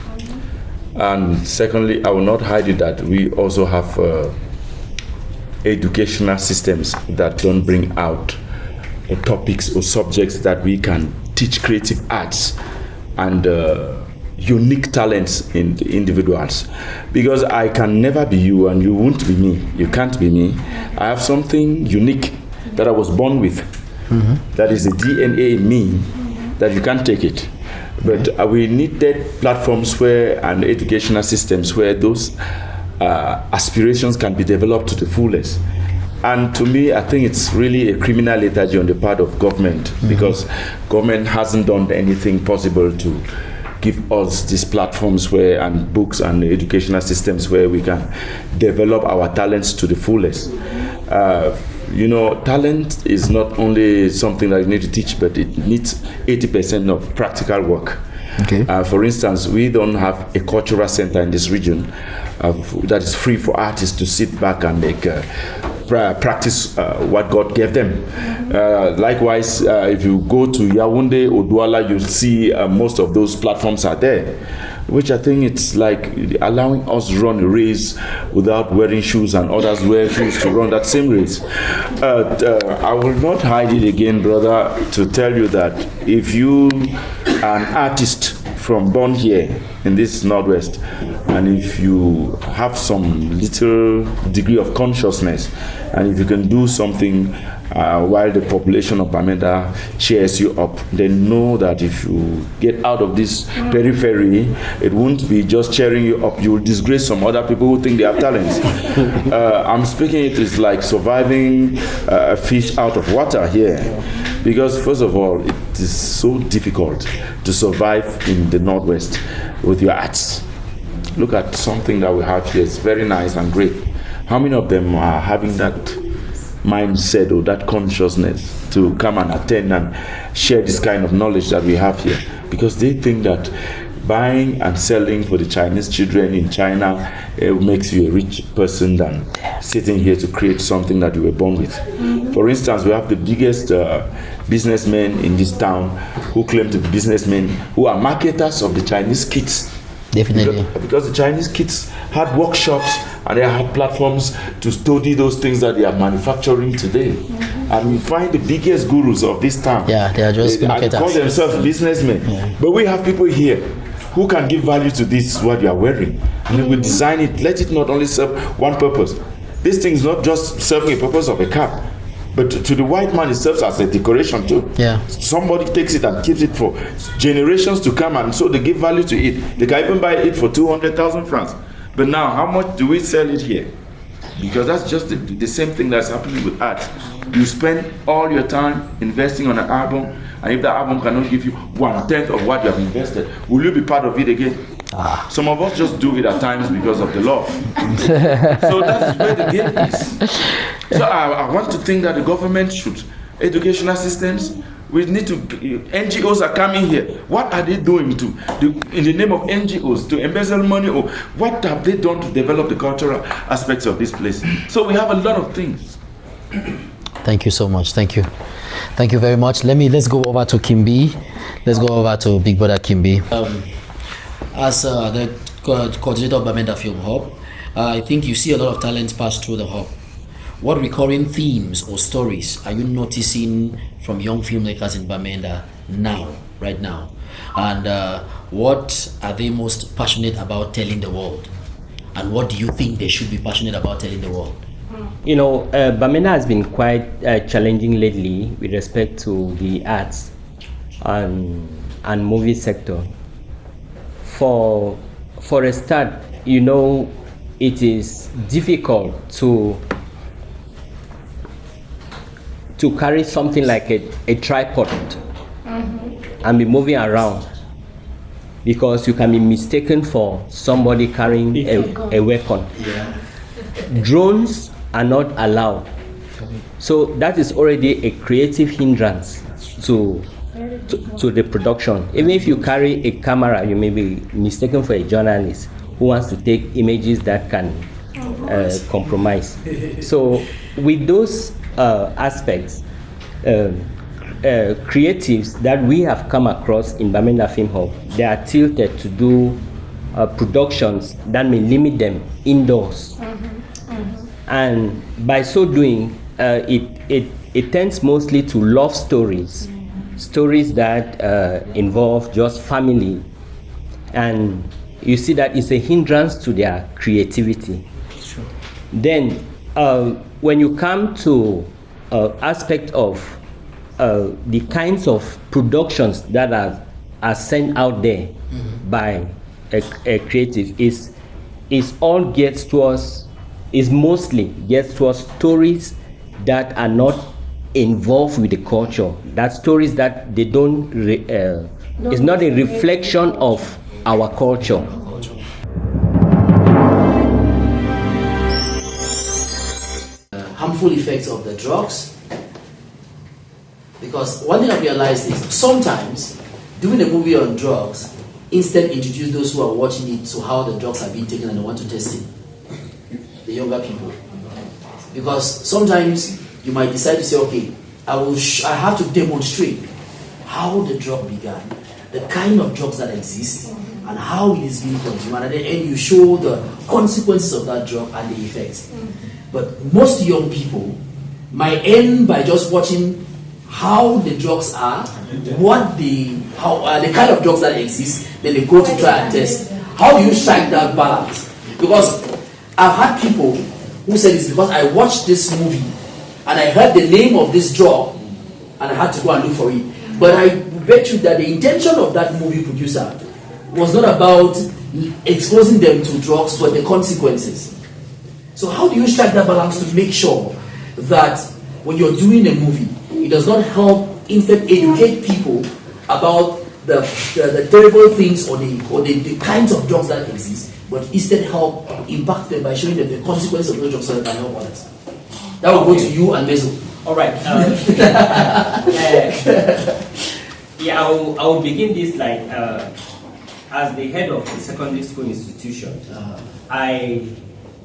And secondly, I will not hide it that we also have educational systems that don't bring out topics or subjects that we can teach creative arts and unique talents in the individuals. Because I can never be you and you won't be me. You can't be me. I have something unique that I was born with. That is the DNA in me that you can't take it. But we needed platforms and educational systems where those aspirations can be developed to the fullest. And to me, I think it's really a criminal lethargy on the part of government, because government hasn't done anything possible to give us these platforms and books and educational systems where we can develop our talents to the fullest. Talent is not only something that you need to teach, but it needs 80% of practical work. Okay. For instance, we don't have a cultural center in this region that is free for artists to sit back and practice what God gave them. Likewise, if you go to Yaoundé or Douala, you'll see most of those platforms are there, which I think it's like allowing us to run a race without wearing shoes and others wear shoes to run that same race. I will not hide it again, brother, to tell you that if you are an artist born here in this Northwest, and if you have some little degree of consciousness, and if you can do something while the population of Bamenda cheers you up, then know that if you get out of this periphery, it won't be just cheering you up. You will disgrace some other people who think they have talents. I'm speaking, it is like surviving a fish out of water here. Because first of all, it is so difficult to survive in the Northwest with your arts. Look at something that we have here. It's very nice and great. How many of them are having that mindset or that consciousness to come and attend and share this kind of knowledge that we have here? Because they think that buying and selling for the Chinese children in China makes you a rich person than sitting here to create something that you were born with. For instance, we have the biggest businessmen in this town who claim to be businessmen who are marketers of the Chinese kits. Definitely. Because the Chinese kids had workshops and they had platforms to study those things that they are manufacturing today. And we find the biggest gurus of this town. Yeah, they are just marketers. They call themselves businessmen. Yeah. But we have people here who can give value to this, what you are wearing. And then we design it, let it not only serve one purpose. This thing is not just serving a purpose of a cap, but to the white man it serves as a decoration too. Yeah. Somebody takes it and keeps it for generations to come, and so they give value to it. They can even buy it for 200,000 francs. But now, how much do we sell it here? Because that's just the same thing that's happening with art. You spend all your time investing on an album, and if that album cannot give you 1/10 of what you have invested, will you be part of it again? Some of us just do it at times because of the love. So that's where the game is. So I want to think that the government should, educational systems, we need to, NGOs are coming here. What are they doing in the name of NGOs, to embezzle money, or what have they done to develop the cultural aspects of this place? So we have a lot of things. Thank you so much. Thank you. Thank you very much. Let's go over to Kimbi. Let's go over to Big Brother Kimbi. As the coordinator of Bamenda Film Hub, I think you see a lot of talent pass through the hub. What recurring themes or stories are you noticing from young filmmakers in Bamenda right now? And what are they most passionate about telling the world? And what do you think they should be passionate about telling the world? You know, Bamenda has been quite challenging lately with respect to the arts and movie sector. For a start, you know, it is difficult to carry something like a tripod and be moving around, because you can be mistaken for somebody carrying a weapon. Yeah. Drones are not allowed, so that is already a creative hindrance to the production. Even if you carry a camera, you may be mistaken for a journalist who wants to take images that can compromise. So with those aspects, creatives that we have come across in Bamenda Film Hub, they are tilted to do productions that may limit them indoors. And by so doing, it tends mostly to love stories, stories that involve just family, and you see that it's a hindrance to their creativity. Sure. Then when you come to aspect of the kinds of productions that are sent out there by a creative, mostly gets towards stories that are not involved with the culture. That stories that they don't is not a reflection of our culture. Harmful effects of the drugs, because one thing I realized is sometimes doing a movie on drugs instead introduce those who are watching it to how the drugs are being taken and they want to test it, the younger people. Because sometimes you might decide to say, okay, I have to demonstrate how the drug began, the kind of drugs that exist, and how it is being consumed, and then you show the consequences of that drug and the effects. But most young people might end by just watching how the drugs are, the kind of drugs that exist, then they go to try and test. How do you strike that balance? Because I've had people who said it's because I watched this movie and I heard the name of this drug and I had to go and look for it. But I bet you that the intention of that movie producer was not about exposing them to drugs, but the consequences. So how do you strike that balance to make sure that when you're doing a movie, it does not help instead educate people about the terrible things or the kinds of drugs that exist, but instead help impact them by showing them the consequences of those drugs so that they can help others? That will go to you and Meso. All right. I will begin this like as the head of the secondary school institution, I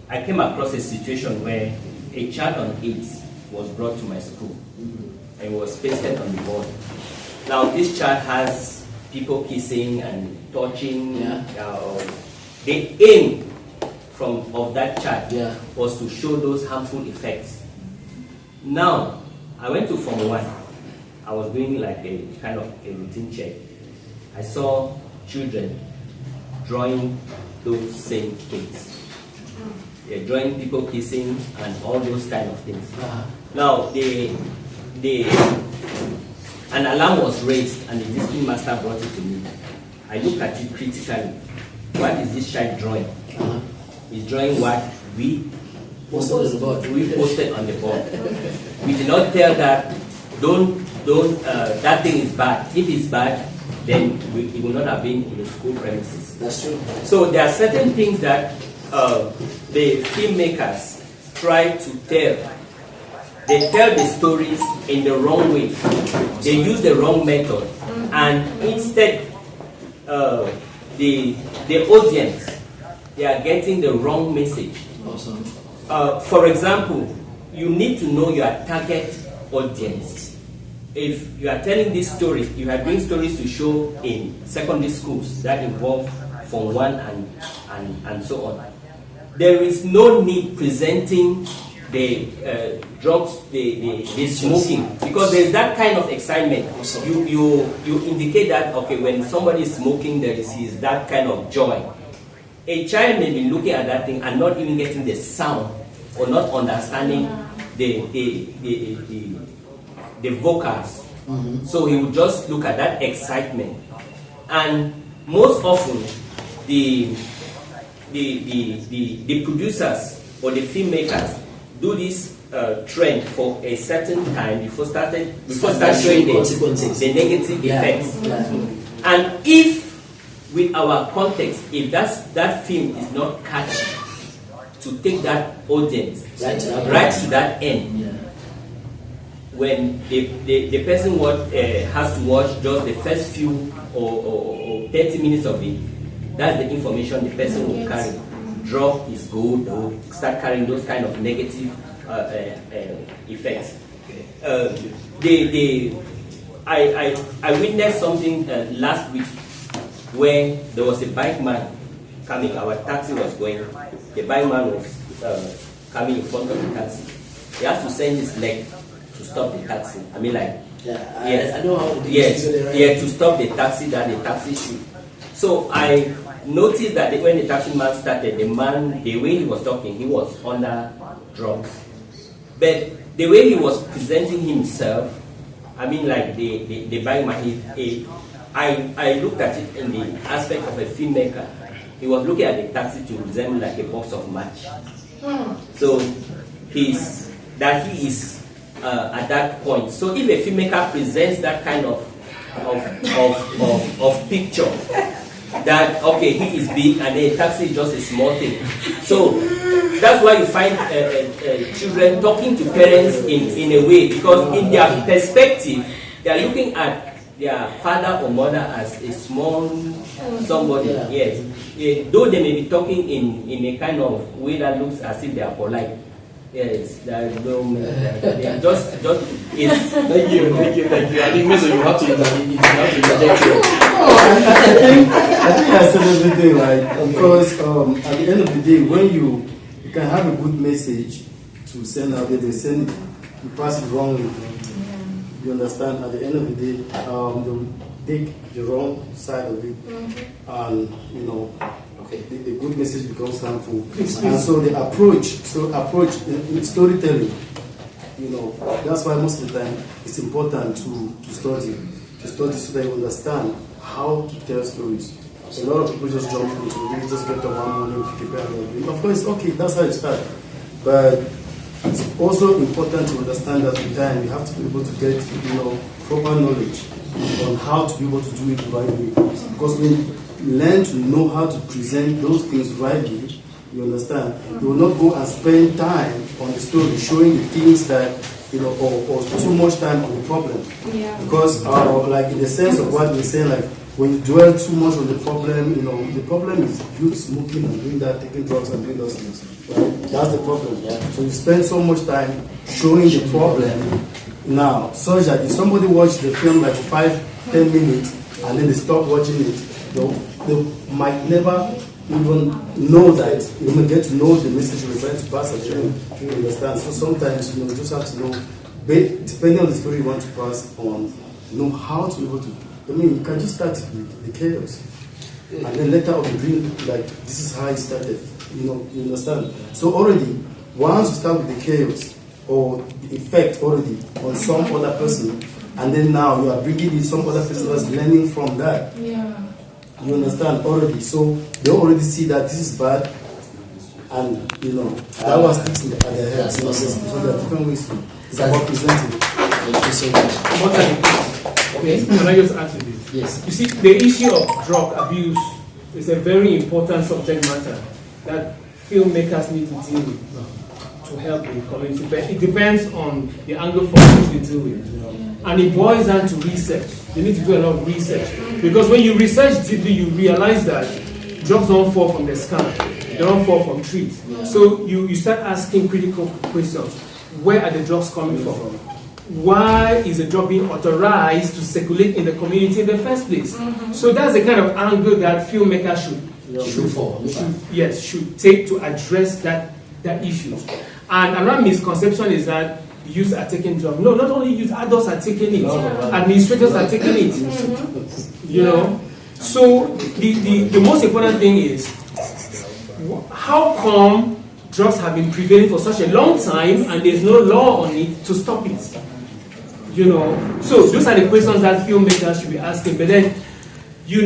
came across a situation where a child on AIDS was brought to my school and was pasted on the board. Now this child has people kissing and touching. The aim of that child was to show those harmful effects. Now, I went to Form 1. I was doing like a kind of a routine check. I saw children drawing those same things. They're drawing people kissing and all those kind of things. Now, an alarm was raised and the discipline master brought it to me. I looked at it critically. What is this child drawing? He's drawing what we posted on the board. We did not tell that, that thing is bad. If it's bad, then it will not have been in the school premises. That's true. So there are certain things that the filmmakers try to tell. They tell the stories in the wrong way. They use the wrong method. And instead, the audience, they are getting the wrong message. Awesome. For example, you need to know your target audience. If you are telling these stories, you are doing stories to show in secondary schools that involve Form 1 and so on. There is no need presenting the drugs, the smoking, because there is that kind of excitement. Awesome. You indicate that, okay, when somebody is smoking, there is that kind of joy. A child may be looking at that thing and not even getting the sound or not understanding the vocals. So he will just look at that excitement. And most often, the producers or the filmmakers do this trend for a certain time before start showing the negative effects. And if with our context, if that film is not catchy, to take that audience right to that end, when the person has to watch just the first few or 30 minutes of it, that's the information the person will carry. Drug is good, or start carrying those kind of negative effects. I witnessed something last week where there was a bike man coming, our taxi was going, the bike man was coming in front of the taxi. He has to send his leg to stop the taxi. I mean, like, I know how to stop the taxi, that the taxi should. So I noticed that when the taxi man started, the way he was talking, he was under drugs. But the way he was presenting himself, I mean, like the bike man, I looked at it in the aspect of a filmmaker. He was looking at the taxi to resemble like a box of match. So he is at that point. So if a filmmaker presents that kind of picture, that okay, he is big and the taxi is just a small thing. So that's why you find children talking to parents in a way, because in their perspective, they are looking at their father or mother as a small somebody. Yes. Though they may be talking in a kind of way that looks as if they are polite. Yes, there is no. They are just is. Thank you. I think Mr. you have to interject here. I think I said everything right, because at the end of the day, when you can have a good message to send out there, they send it, you pass it wrongly. You understand? At the end of the day, they'll take the wrong side of it, and the good message becomes harmful. And so the approach in storytelling, that's why most of the time it's important to study so that you understand how to tell stories. A lot of people just jump into it, just get up one morning, prepare everything. Of course, okay, that's how you start. But it's also important to understand that with time you have to be able to get proper knowledge on how to be able to do it the right way. Because when you learn to know how to present those things rightly, you understand, you will not go and spend time on the story showing the things that or too much time on the problem. Because like in the sense of what we're saying, like when you dwell too much on the problem, the problem is you smoking and doing that, taking drugs and doing those things. Right? That's the problem. Yeah. So you spend so much time showing the problem now, such that if somebody watched the film like 5-10 minutes and then they stop watching it, they might never even know that, you may get to know the message you're trying to pass at you. You understand? So sometimes you just have to know, depending on the story you want to pass on, know how to be able to. I mean, you can just start with the chaos, and then later on bring like this is how it started. You understand? So already, once you start with the chaos or the effect already on some other person, and then now you are bringing in some other person that's learning from that. Yeah. You understand already? So they already see that this is bad, and that one sticks at their head. So there are different ways to. It's about presenting. Thank you so much. Okay, can I just add to this? Yes. You see, the issue of drug abuse is a very important subject matter that filmmakers need to deal with to help the community. But it depends on the angle from which they deal with. And it boils down to research. You need to do a lot of research. Because when you research deeply, you realize that drugs don't fall from the sky. They don't fall from trees. So you start asking critical questions. Where are the drugs coming from? Why is a drug being authorized to circulate in the community in the first place? So that's the kind of angle that filmmakers should take to address that issue. And another misconception is that youth are taking drugs. No, not only youth, adults are taking it. Administrators are taking it. So the most important thing is, how come drugs have been prevailing for such a long time and there's no law on it to stop it? So those are the questions that filmmakers should be asking. But then you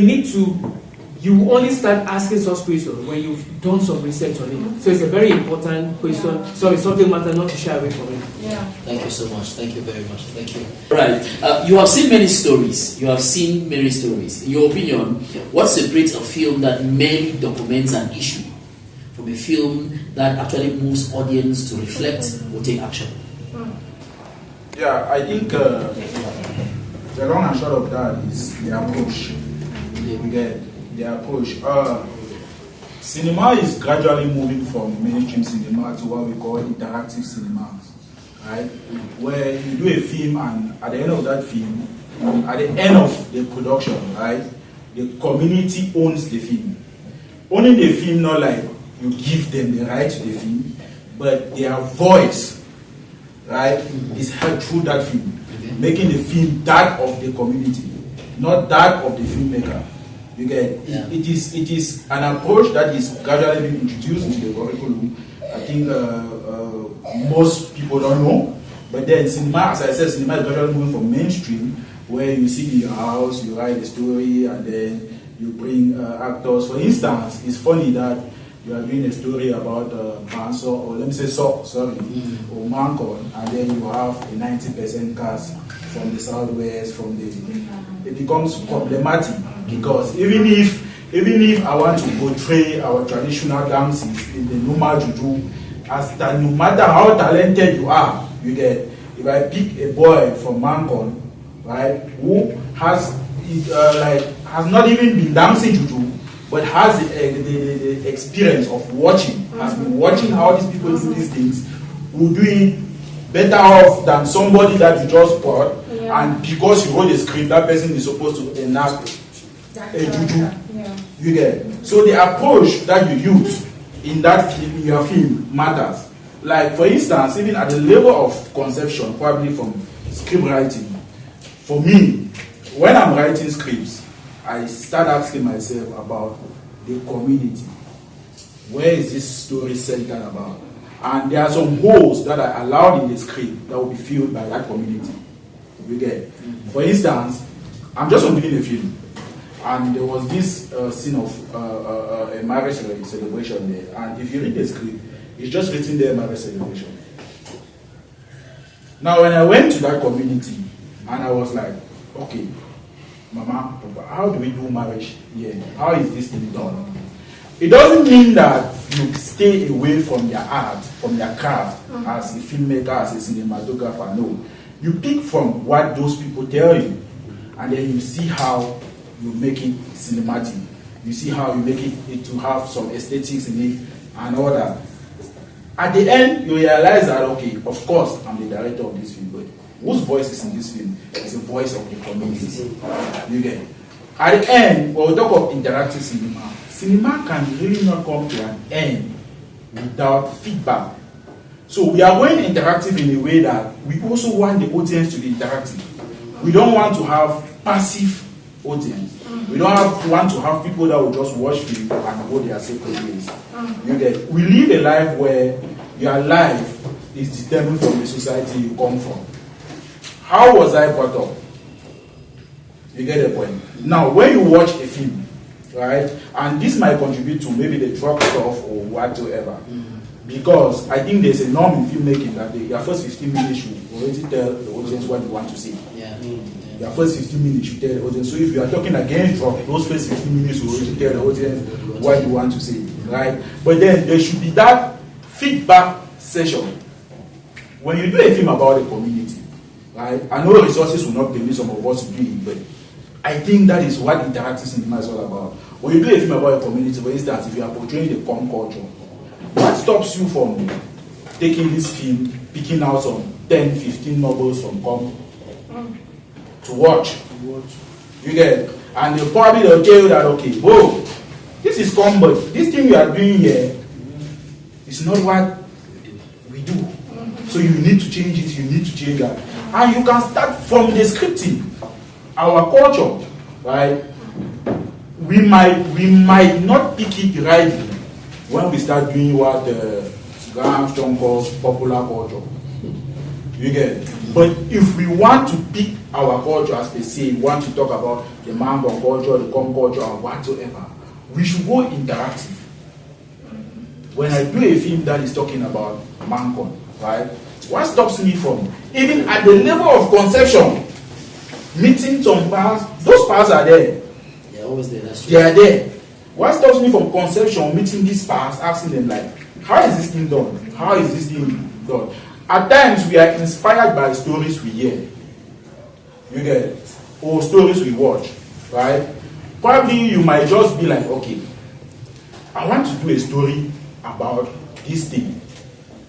only start asking such questions when you've done some research on it. So it's a very important question. So it's something matter not to shy away from it. Yeah. Thank you so much. Thank you very much. Thank you. Right. You have seen many stories. In your opinion, what separates a film that merely documents an issue from a film that actually moves audience to reflect or take action? Yeah, I think the long and short of that is the approach. We get the approach. Cinema is gradually moving from mainstream cinema to what we call interactive cinema, right? Where you do a film, and at the end of that film, at the end of the production, right, the community owns the film. Owning the film, not like you give them the right to the film, but their voice, right, is heard through that film, making the film that of the community, not that of the filmmaker. You get it is an approach that is gradually being introduced into the curriculum. I think most people don't know, but then cinema, as I said, cinema is gradually moving from mainstream, where you sit in your house, you write a story, and then you bring actors. For instance, it's funny that you are doing a story about Banso, or let me say or Mancon, and then you have a 90% cast from the southwest, it becomes problematic, because even if I want to portray our traditional dances in the Numa Juju, as that no matter how talented you are, you get, if I pick a boy from Mancon, right, who has not even been dancing Juju, but has the experience of watching, has been watching how these people do these things, will do it better off than somebody that you just brought, and because you wrote a script, that person is supposed to enact a juju. You get. So the approach that you use in that film, in your film, matters. Like, for instance, even at the level of conception, probably from script writing, for me, when I'm writing scripts, I start asking myself about the community. Where is this story centered about? And there are some holes that are allowed in the script that will be filled by that community. You get. For instance, I'm just doing a film, and there was this scene of a marriage celebration there. And if you read the script, it's just written there, marriage celebration. Now, when I went to that community, and I was like, okay, Mama, Papa, how do we do marriage here? How is this thing done? It doesn't mean that you stay away from their art, from their craft, as a filmmaker, as a cinematographer. No. You pick from what those people tell you, and then you see how you make it cinematic. You see how you make it to have some aesthetics in it and all that. At the end, you realize that, okay, of course, I'm the director of this film, but whose voice is in this film is the voice of the community. You get it? At the end, when we talk of interactive cinema, cinema can really not come to an end without feedback. So we are going interactive in a way that we also want the audience to be interactive. We don't want to have passive audience. We don't want to have people that will just watch film and go their separate ways. You get it? We live a life where your life is determined from the society you come from. How was I brought up? You get the point? Now, when you watch a film, right, and this might contribute to maybe the drug stuff or whatsoever, because I think there's a norm in filmmaking that your first 15 minutes should already tell the audience what you want to see. Your first 15 minutes should tell the audience. So if you are talking against drug, those first 15 minutes will already tell the audience what you want to see, right? But then there should be that feedback session. When you do a film about the community, right? I know resources will not permit some of us to do it, but I think that is what interactive cinema is all about. When you do a film about a community, for instance, if you are portraying the com culture, what stops you from taking this film, picking out some 10, 15 novels from com to watch? You get it? And they'll probably tell you that, okay, whoa, this is com, but this thing you are doing here is not what we do. So you need to change it, you need to change that. And you can start from the scripting. Our culture, right? We might not pick it rightly when we start doing what Graham Strong calls popular culture. You get it? But if we want to pick our culture as per se, want to talk about the Mango culture, the Com culture, or whatsoever, we should go interactive. When I do a film that is talking about Mango, right? What stops me from, even at the level of conception, meeting some parts, those parts are there. They're always there, that's They are there. What stops me from conception, meeting these parts, asking them like, how is this thing done? How is this thing done? At times we are inspired by stories we hear. You get it? Or stories we watch, right? Probably you might just be like, okay, I want to do a story about this thing.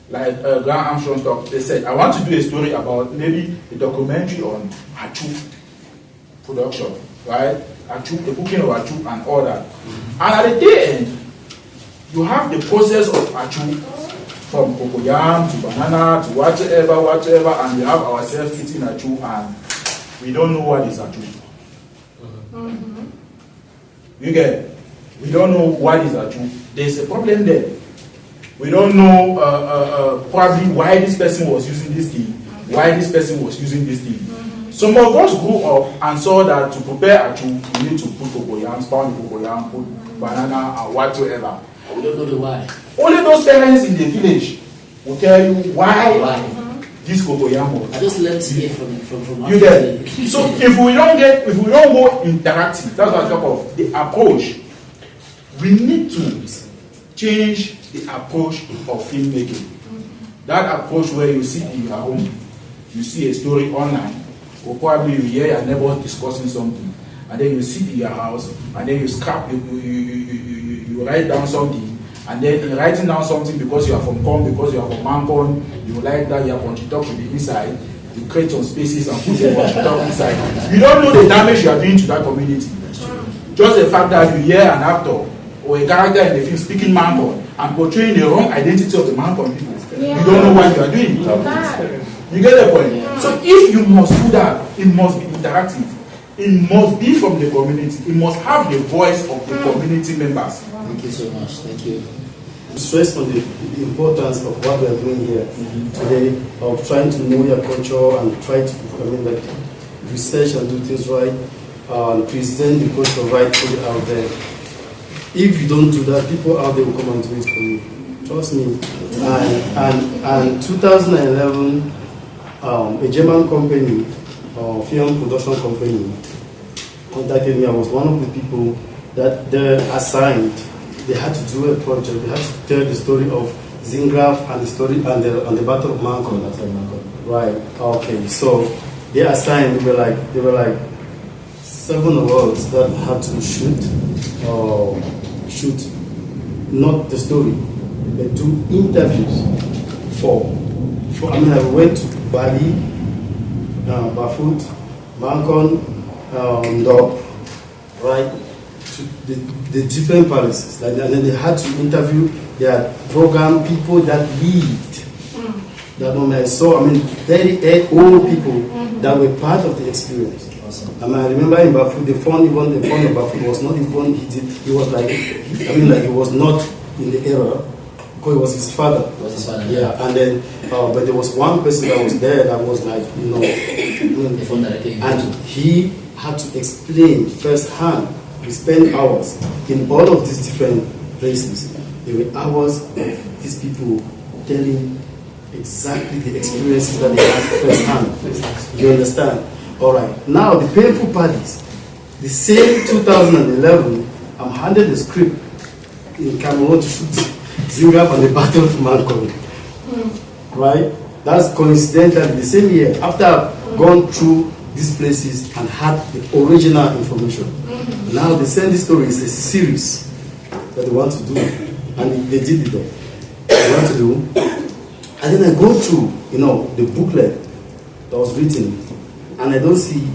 Like Graham Armstrong talked, they said, I want to do a story about maybe a documentary on Achu production, right? Achu, the cooking of Achu and all that. And at the end, you have the process of Achu from cocoyam to banana to whatever, and we have ourselves eating Achu and we don't know what is Achu. You get it? We don't know what is Achu. There's a problem there. We don't know probably why this person was using this thing, why this person was using this thing. Some of us grew up and saw that to prepare Achu, you need to put cocoyam, pound cocoyam, put banana and whatsoever. We don't know the why. Only those parents in the village will tell you why this cocoyam was. I just learned here from You get it? So if we don't go interactive, that's what I talk of the approach. We need to change the approach of filmmaking. That approach where you sit in your home, you see a story online, or probably you hear your neighbors discussing something, and then you sit in your house, and then you scrap, you write down something, and then in writing down something because you are from Com, because you are from Mancon, you like that your Ponchitok should be inside, you create some spaces and put your Ponchitok inside. You don't know the damage you are doing to that community. Just the fact that you hear an actor or a character in the film speaking Mancon and portraying the wrong identity of the Mancon people, you don't know what you are doing. You get the point? So if you must do that, it must be interactive. It must be from the community. It must have the voice of the community members. Thank you so much. Thank you. Stress on the importance of what we are doing here today, of trying to know your culture and try to, research and do things right, and present the culture rightfully out there. If you don't do that, people out there will come and do it for you. Trust me. And 2011, a German company, film production company, contacted me. I was one of the people that they're assigned. They had to do a project. They had to tell the story of Zingraf and the story and the Battle of Mancon. Right. Okay. So they assigned. They were like 7 of us that had to shoot not the story, but do interviews for I mean, I went to Bali, Bafut, Mancon, Ndop, right, to the different palaces. Like, and then they had to interview their program people that lived. That moment I saw, I mean, very old people that were part of the experience. Awesome. I mean, I remember in Bafut, the fun of Bafut was not the fun he did. He was like, I mean, like he was not in the era. Because it was his father. It was his father. Yeah, and then, but there was one person that was there that was like, you know, and he had to explain firsthand. We spent hours in all of these different places. There were hours of these people telling exactly the experiences that they had firsthand. You understand? All right. Now the painful part is the same 2011. I'm handed the script in Cameroon to shoot Zingap on the Battle of Mancon. Right? That's coincidentally the same year after I've gone through these places and had the original information. Now they send this story, it's a series that they want to do, and they did it all. They want to do, and then I go through, you know, the booklet that was written, and I don't see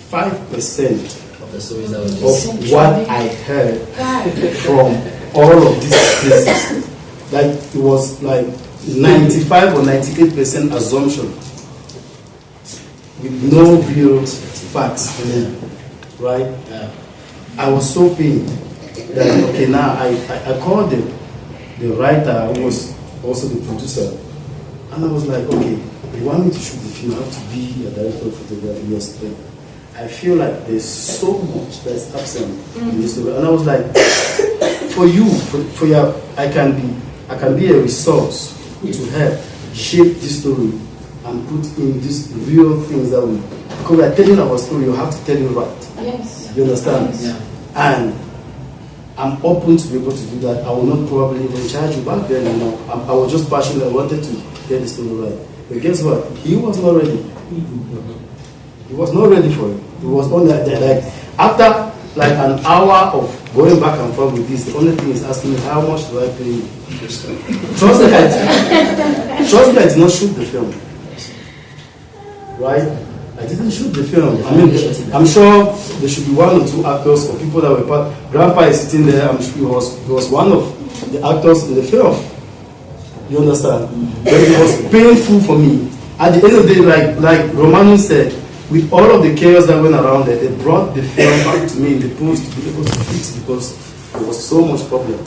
5% of the stories that was of what I heard from all of these places. Like it was like 95 or 98% assumption with no real facts in it, right? Yeah. I was so pained that okay, now I called the writer who was also the producer, and I was like, okay, you want me to shoot the film, I have to be a director of photography. Yes, but I feel like there's so much that's absent in this story, and I was like, for you, for your, I can be a resource to help shape this story and put in these real things that we, because we are telling our story, you have to tell it right. Yes. You understand? Yes. Yeah. And I'm open to be able to do that. I will not probably even charge you back then. You know, I was just passionate. I wanted to get the story right. But guess what? He was not ready. He was not ready for it. He was on that like after like an hour of going back and forth with this, the only thing is asking me how much do I pay you? Trust me, I did not shoot the film. Right? I didn't shoot the film. I mean, I'm sure there should be 1 or 2 actors or people that were part. Grandpa is sitting there. I'm sure he was one of the actors in the film. You understand? But it was painful for me. At the end of the day, like Romanus said, with all of the chaos that went around there, they brought the film back to me in the post to be able to fix because there was so much problem.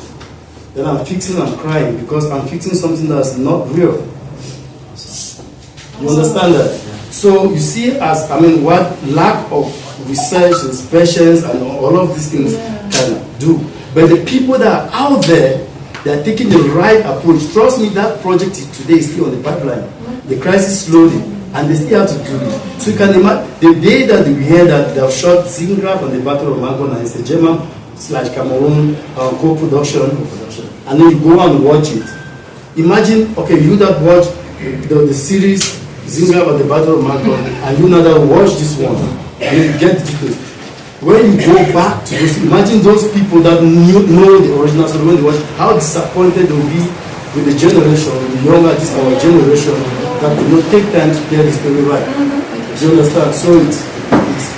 Then I'm fixing and crying because I'm fixing something that's not real. You understand that? So you see, what lack of research and patience and all of these things can do. But the people that are out there, they are taking the right approach. Trust me, that project today is still on the pipeline. The crisis slowly, and they still have to do it. So you can imagine the day that we hear that they have shot Zingraf on the Battle of Mancon, and it's a German/Cameroon co-production, and then you go and watch it. Imagine, okay, you that watch the series Zingraf on the Battle of Mancon, and you now that watch this one, and you get the details. When you go back to those, imagine those people that know the original story, when they watch, how disappointed they will be with the generation, with the young artists, our generation, that will not take time to tell the story right. Do you understand? So it's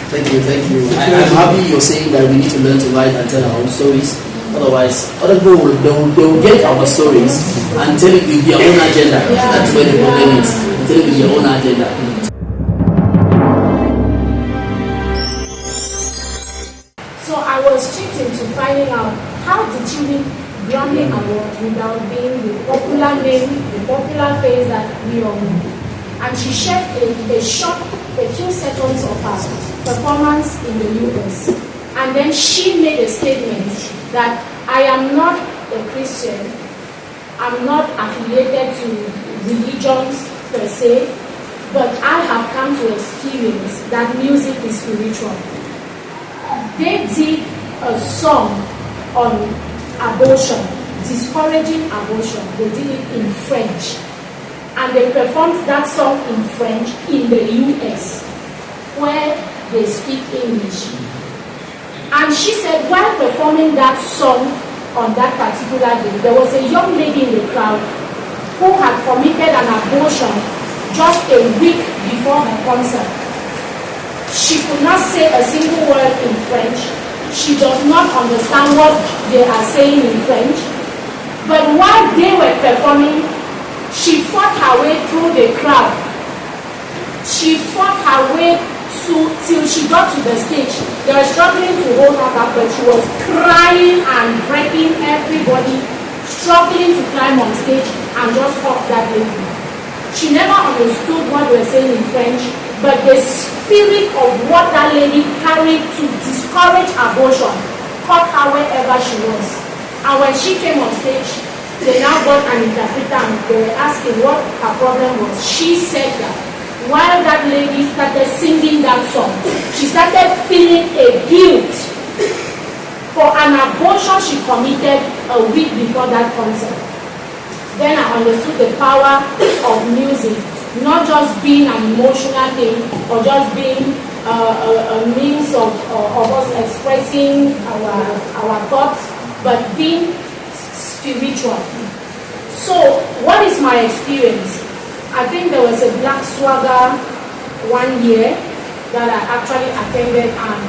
Thank you. I'm happy you're saying that we need to learn to write and tell our own stories. Otherwise, other people they will get our stories and tell it with their own agenda. That's where the problem is. Tell it with your own agenda. So I was tricked into finding out how did you win Grammy Award without being the popular name, the popular face that we all know. And she shared a few seconds of her performance in the US. And then she made a statement that I am not a Christian, I'm not affiliated to religions per se, but I have come to experience that music is spiritual. They did a song on abortion, discouraging abortion. They did it in French. And they performed that song in French in the US, where they speak English. And she said, while performing that song on that particular day, there was a young lady in the crowd who had committed an abortion just a week before her concert. She could not say a single word in French. She does not understand what they are saying in French. But while they were performing, she fought her way through the crowd. She fought her way till she got to the stage. They were struggling to hold her back, but she was crying and breaking everybody, struggling to climb on stage and just hug that lady. She never understood what they were saying in French, but the spirit of what that lady carried to discourage abortion caught her wherever she was. And when she came on stage, they now got an interpreter and they were asking what her problem was. She said that while that lady started singing that song, she started feeling a guilt for an abortion she committed a week before that concert. Then I understood the power of music, not just being an emotional thing or just being a means of us expressing our thoughts, but being spiritual. So, what is my experience? I think there was a Black Swagger one year that I actually attended, and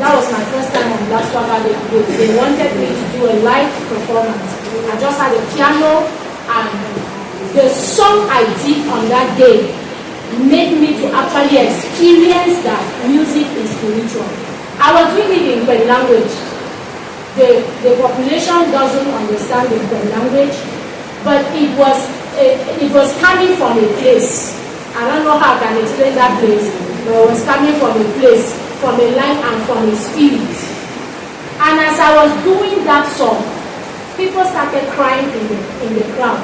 that was my first time on Black Swagger. They wanted me to do a live performance. I just had a piano, and the song I did on that day made me to actually experience that music is spiritual. I was doing it in Kwen language. The population doesn't understand the Kwen language, but it was coming from a place. I don't know how I can explain that place, but it was coming from a place, from a life and from a spirit. And as I was doing that song, people started crying in the crowd.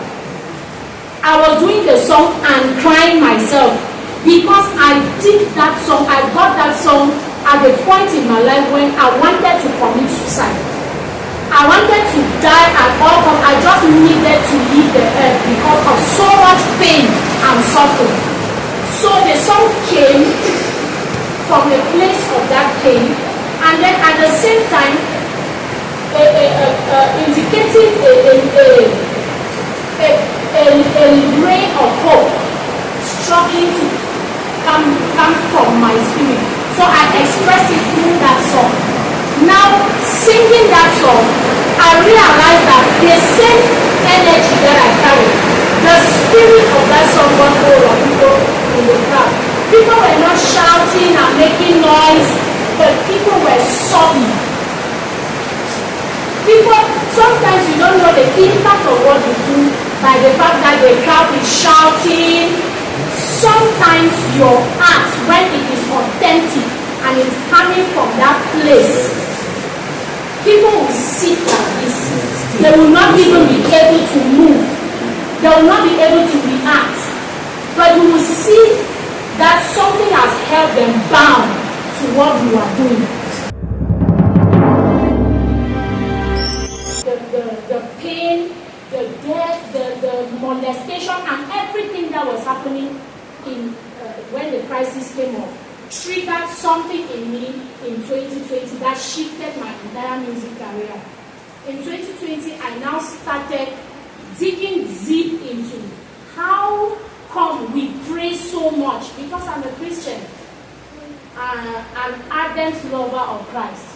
I was doing the song and crying myself because I did that song. I got that song at a point in my life when I wanted to commit suicide. I wanted to die at all costs. I just needed to leave the earth because of so much pain and suffering. So the song came from a place of that pain, and then at the same time indicating a ray of hope struggling to come from my spirit. So I expressed it through that song. Now, singing that song, I realized that the same energy that I carry, the spirit of that song got hold of people in the crowd. People were not shouting and making noise, but people were sobbing. People, sometimes you don't know the impact of what you do by the fact that the crowd is shouting. Sometimes your art, when it is authentic and it's coming from that place, people will sit like this. They will not even be able to move. They will not be able to react. But you will see that something has held them bound to what you are doing. The pain, the death, the molestation, and everything that was happening when the crisis came up triggered something in me in 2020 that shifted my entire music career. In 2020, I now started digging deep into how come we pray so much, because I'm a Christian, an ardent lover of Christ.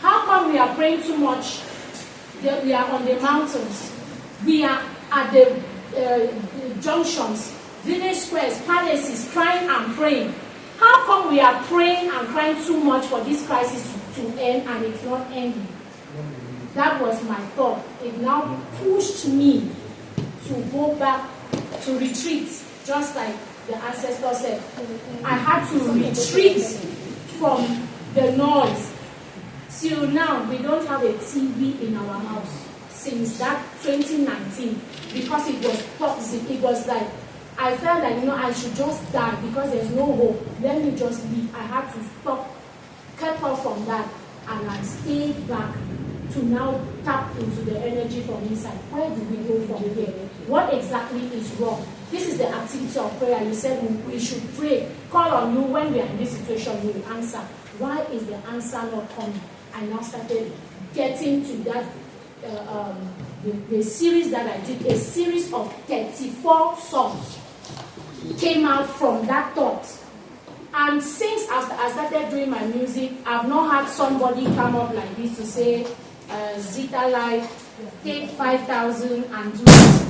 How come we are praying too much? We are on the mountains. We are at the junctions, village squares, palaces, crying and praying. How come we are praying and crying too much for this crisis to end and it's not ending? That was my thought. It now pushed me to go back, to retreat, just like the ancestor said. I had to retreat from the noise. Till now, we don't have a TV in our house since that 2019 because it was toxic. It was like, I felt like, I should just die because there's no hope. Let me just leave. I had to stop, cut off from that, and I stayed back to now tap into the energy from inside. Where do we go from here? What exactly is wrong? This is the activity of prayer. You said we should pray, call on you when we are in this situation, you will answer. Why is the answer not coming? I now started getting to that, the series that I did, a series of 34 songs came out from that thought. And since I started doing my music, I've not had somebody come up like this to say, Zita Live, take 5,000 and do this.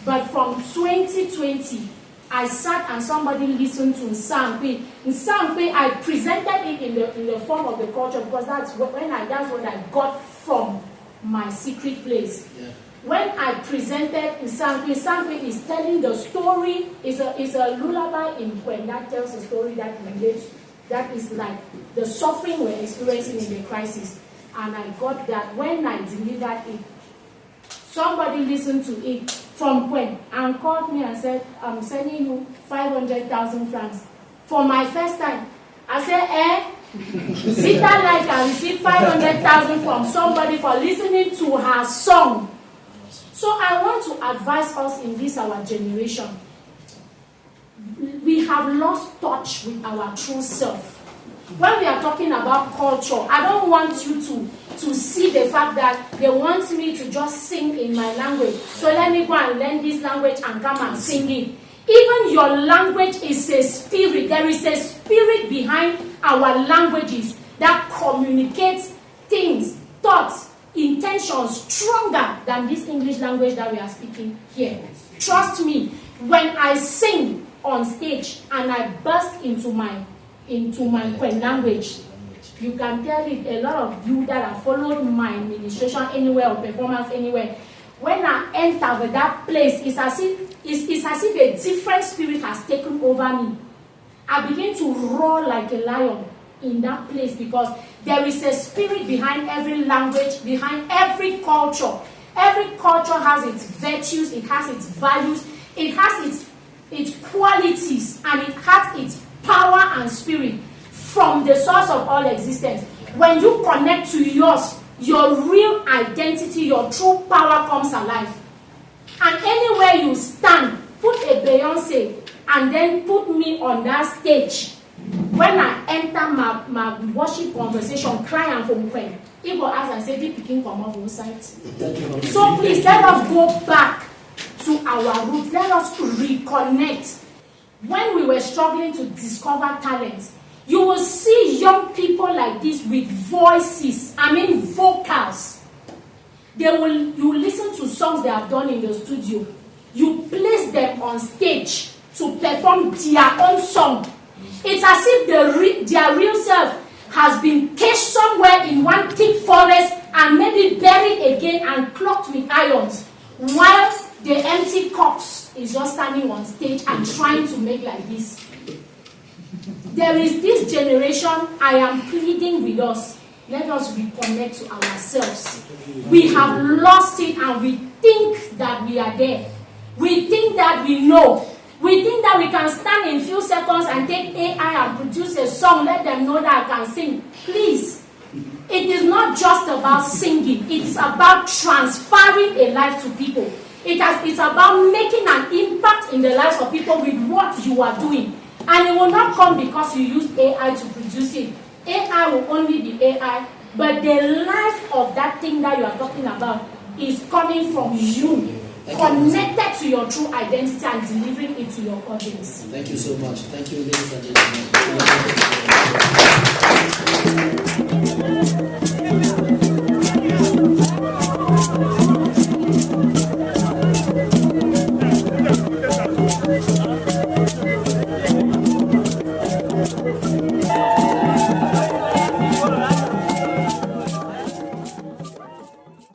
But from 2020, I sat and somebody listened to Nsankwe. Nsankwe, I presented it in the form of the culture because that's what I got from my secret place. Yeah. When I presented Nsankwe, Nsankwe is telling the story, is a lullaby in Kwen that tells a story that relates, that is like the suffering we're experiencing in the crisis. And I got that when I delivered it. Somebody listened to it from Kwen and called me and said, I'm sending you 500,000 francs. For my first time, I said, Zita like I received 500,000 from somebody for listening to her song. So I want to advise us in this our generation. We have lost touch with our true self. When we are talking about culture, I don't want you to see the fact that they want me to just sing in my language. So let me go and learn this language and come and sing it. Even your language is a spirit. There is a spirit behind our languages that communicates things, thoughts, intentions stronger than this English language that we are speaking here. Trust me, when I sing on stage and I burst into my Kwen language, you can tell it, a lot of you that have followed my administration anywhere or performance anywhere, when I enter with that place, it's as if a different spirit has taken over me. I begin to roar like a lion in that place because there is a spirit behind every language, behind every culture. Every culture has its virtues, it has its values, it has its qualities, and it has its power and spirit from the source of all existence. When you connect to yours, your real identity, your true power comes alive. And anywhere you stand, put a Beyonce and then put me on that stage. When I enter my worship conversation, cry and from Kwen, it will ask and say, "Did picking come off site?" So please let us go back to our roots. Let us reconnect. When we were struggling to discover talents, you will see young people like this with voices, vocals. You will listen to songs they have done in the studio. You place them on stage to perform their own song. It's as if their real self has been caged somewhere in one thick forest and maybe buried again and clocked with irons, while the empty corpse is just standing on stage and trying to make like this. There is this generation, I am pleading with us. Let us reconnect to ourselves. We have lost it and we think that we are there. We think that we know. We think that we can stand in few seconds and take AI and produce a song, let them know that I can sing. Please. It is not just about singing. It is about transferring a life to people. It's about making an impact in the lives of people with what you are doing. And it will not come because you use AI to produce it. AI will only be AI, but the life of that thing that you are talking about is coming from you, connected to your true identity and delivering it to your audience. Thank you so much. Thank you, ladies and gentlemen.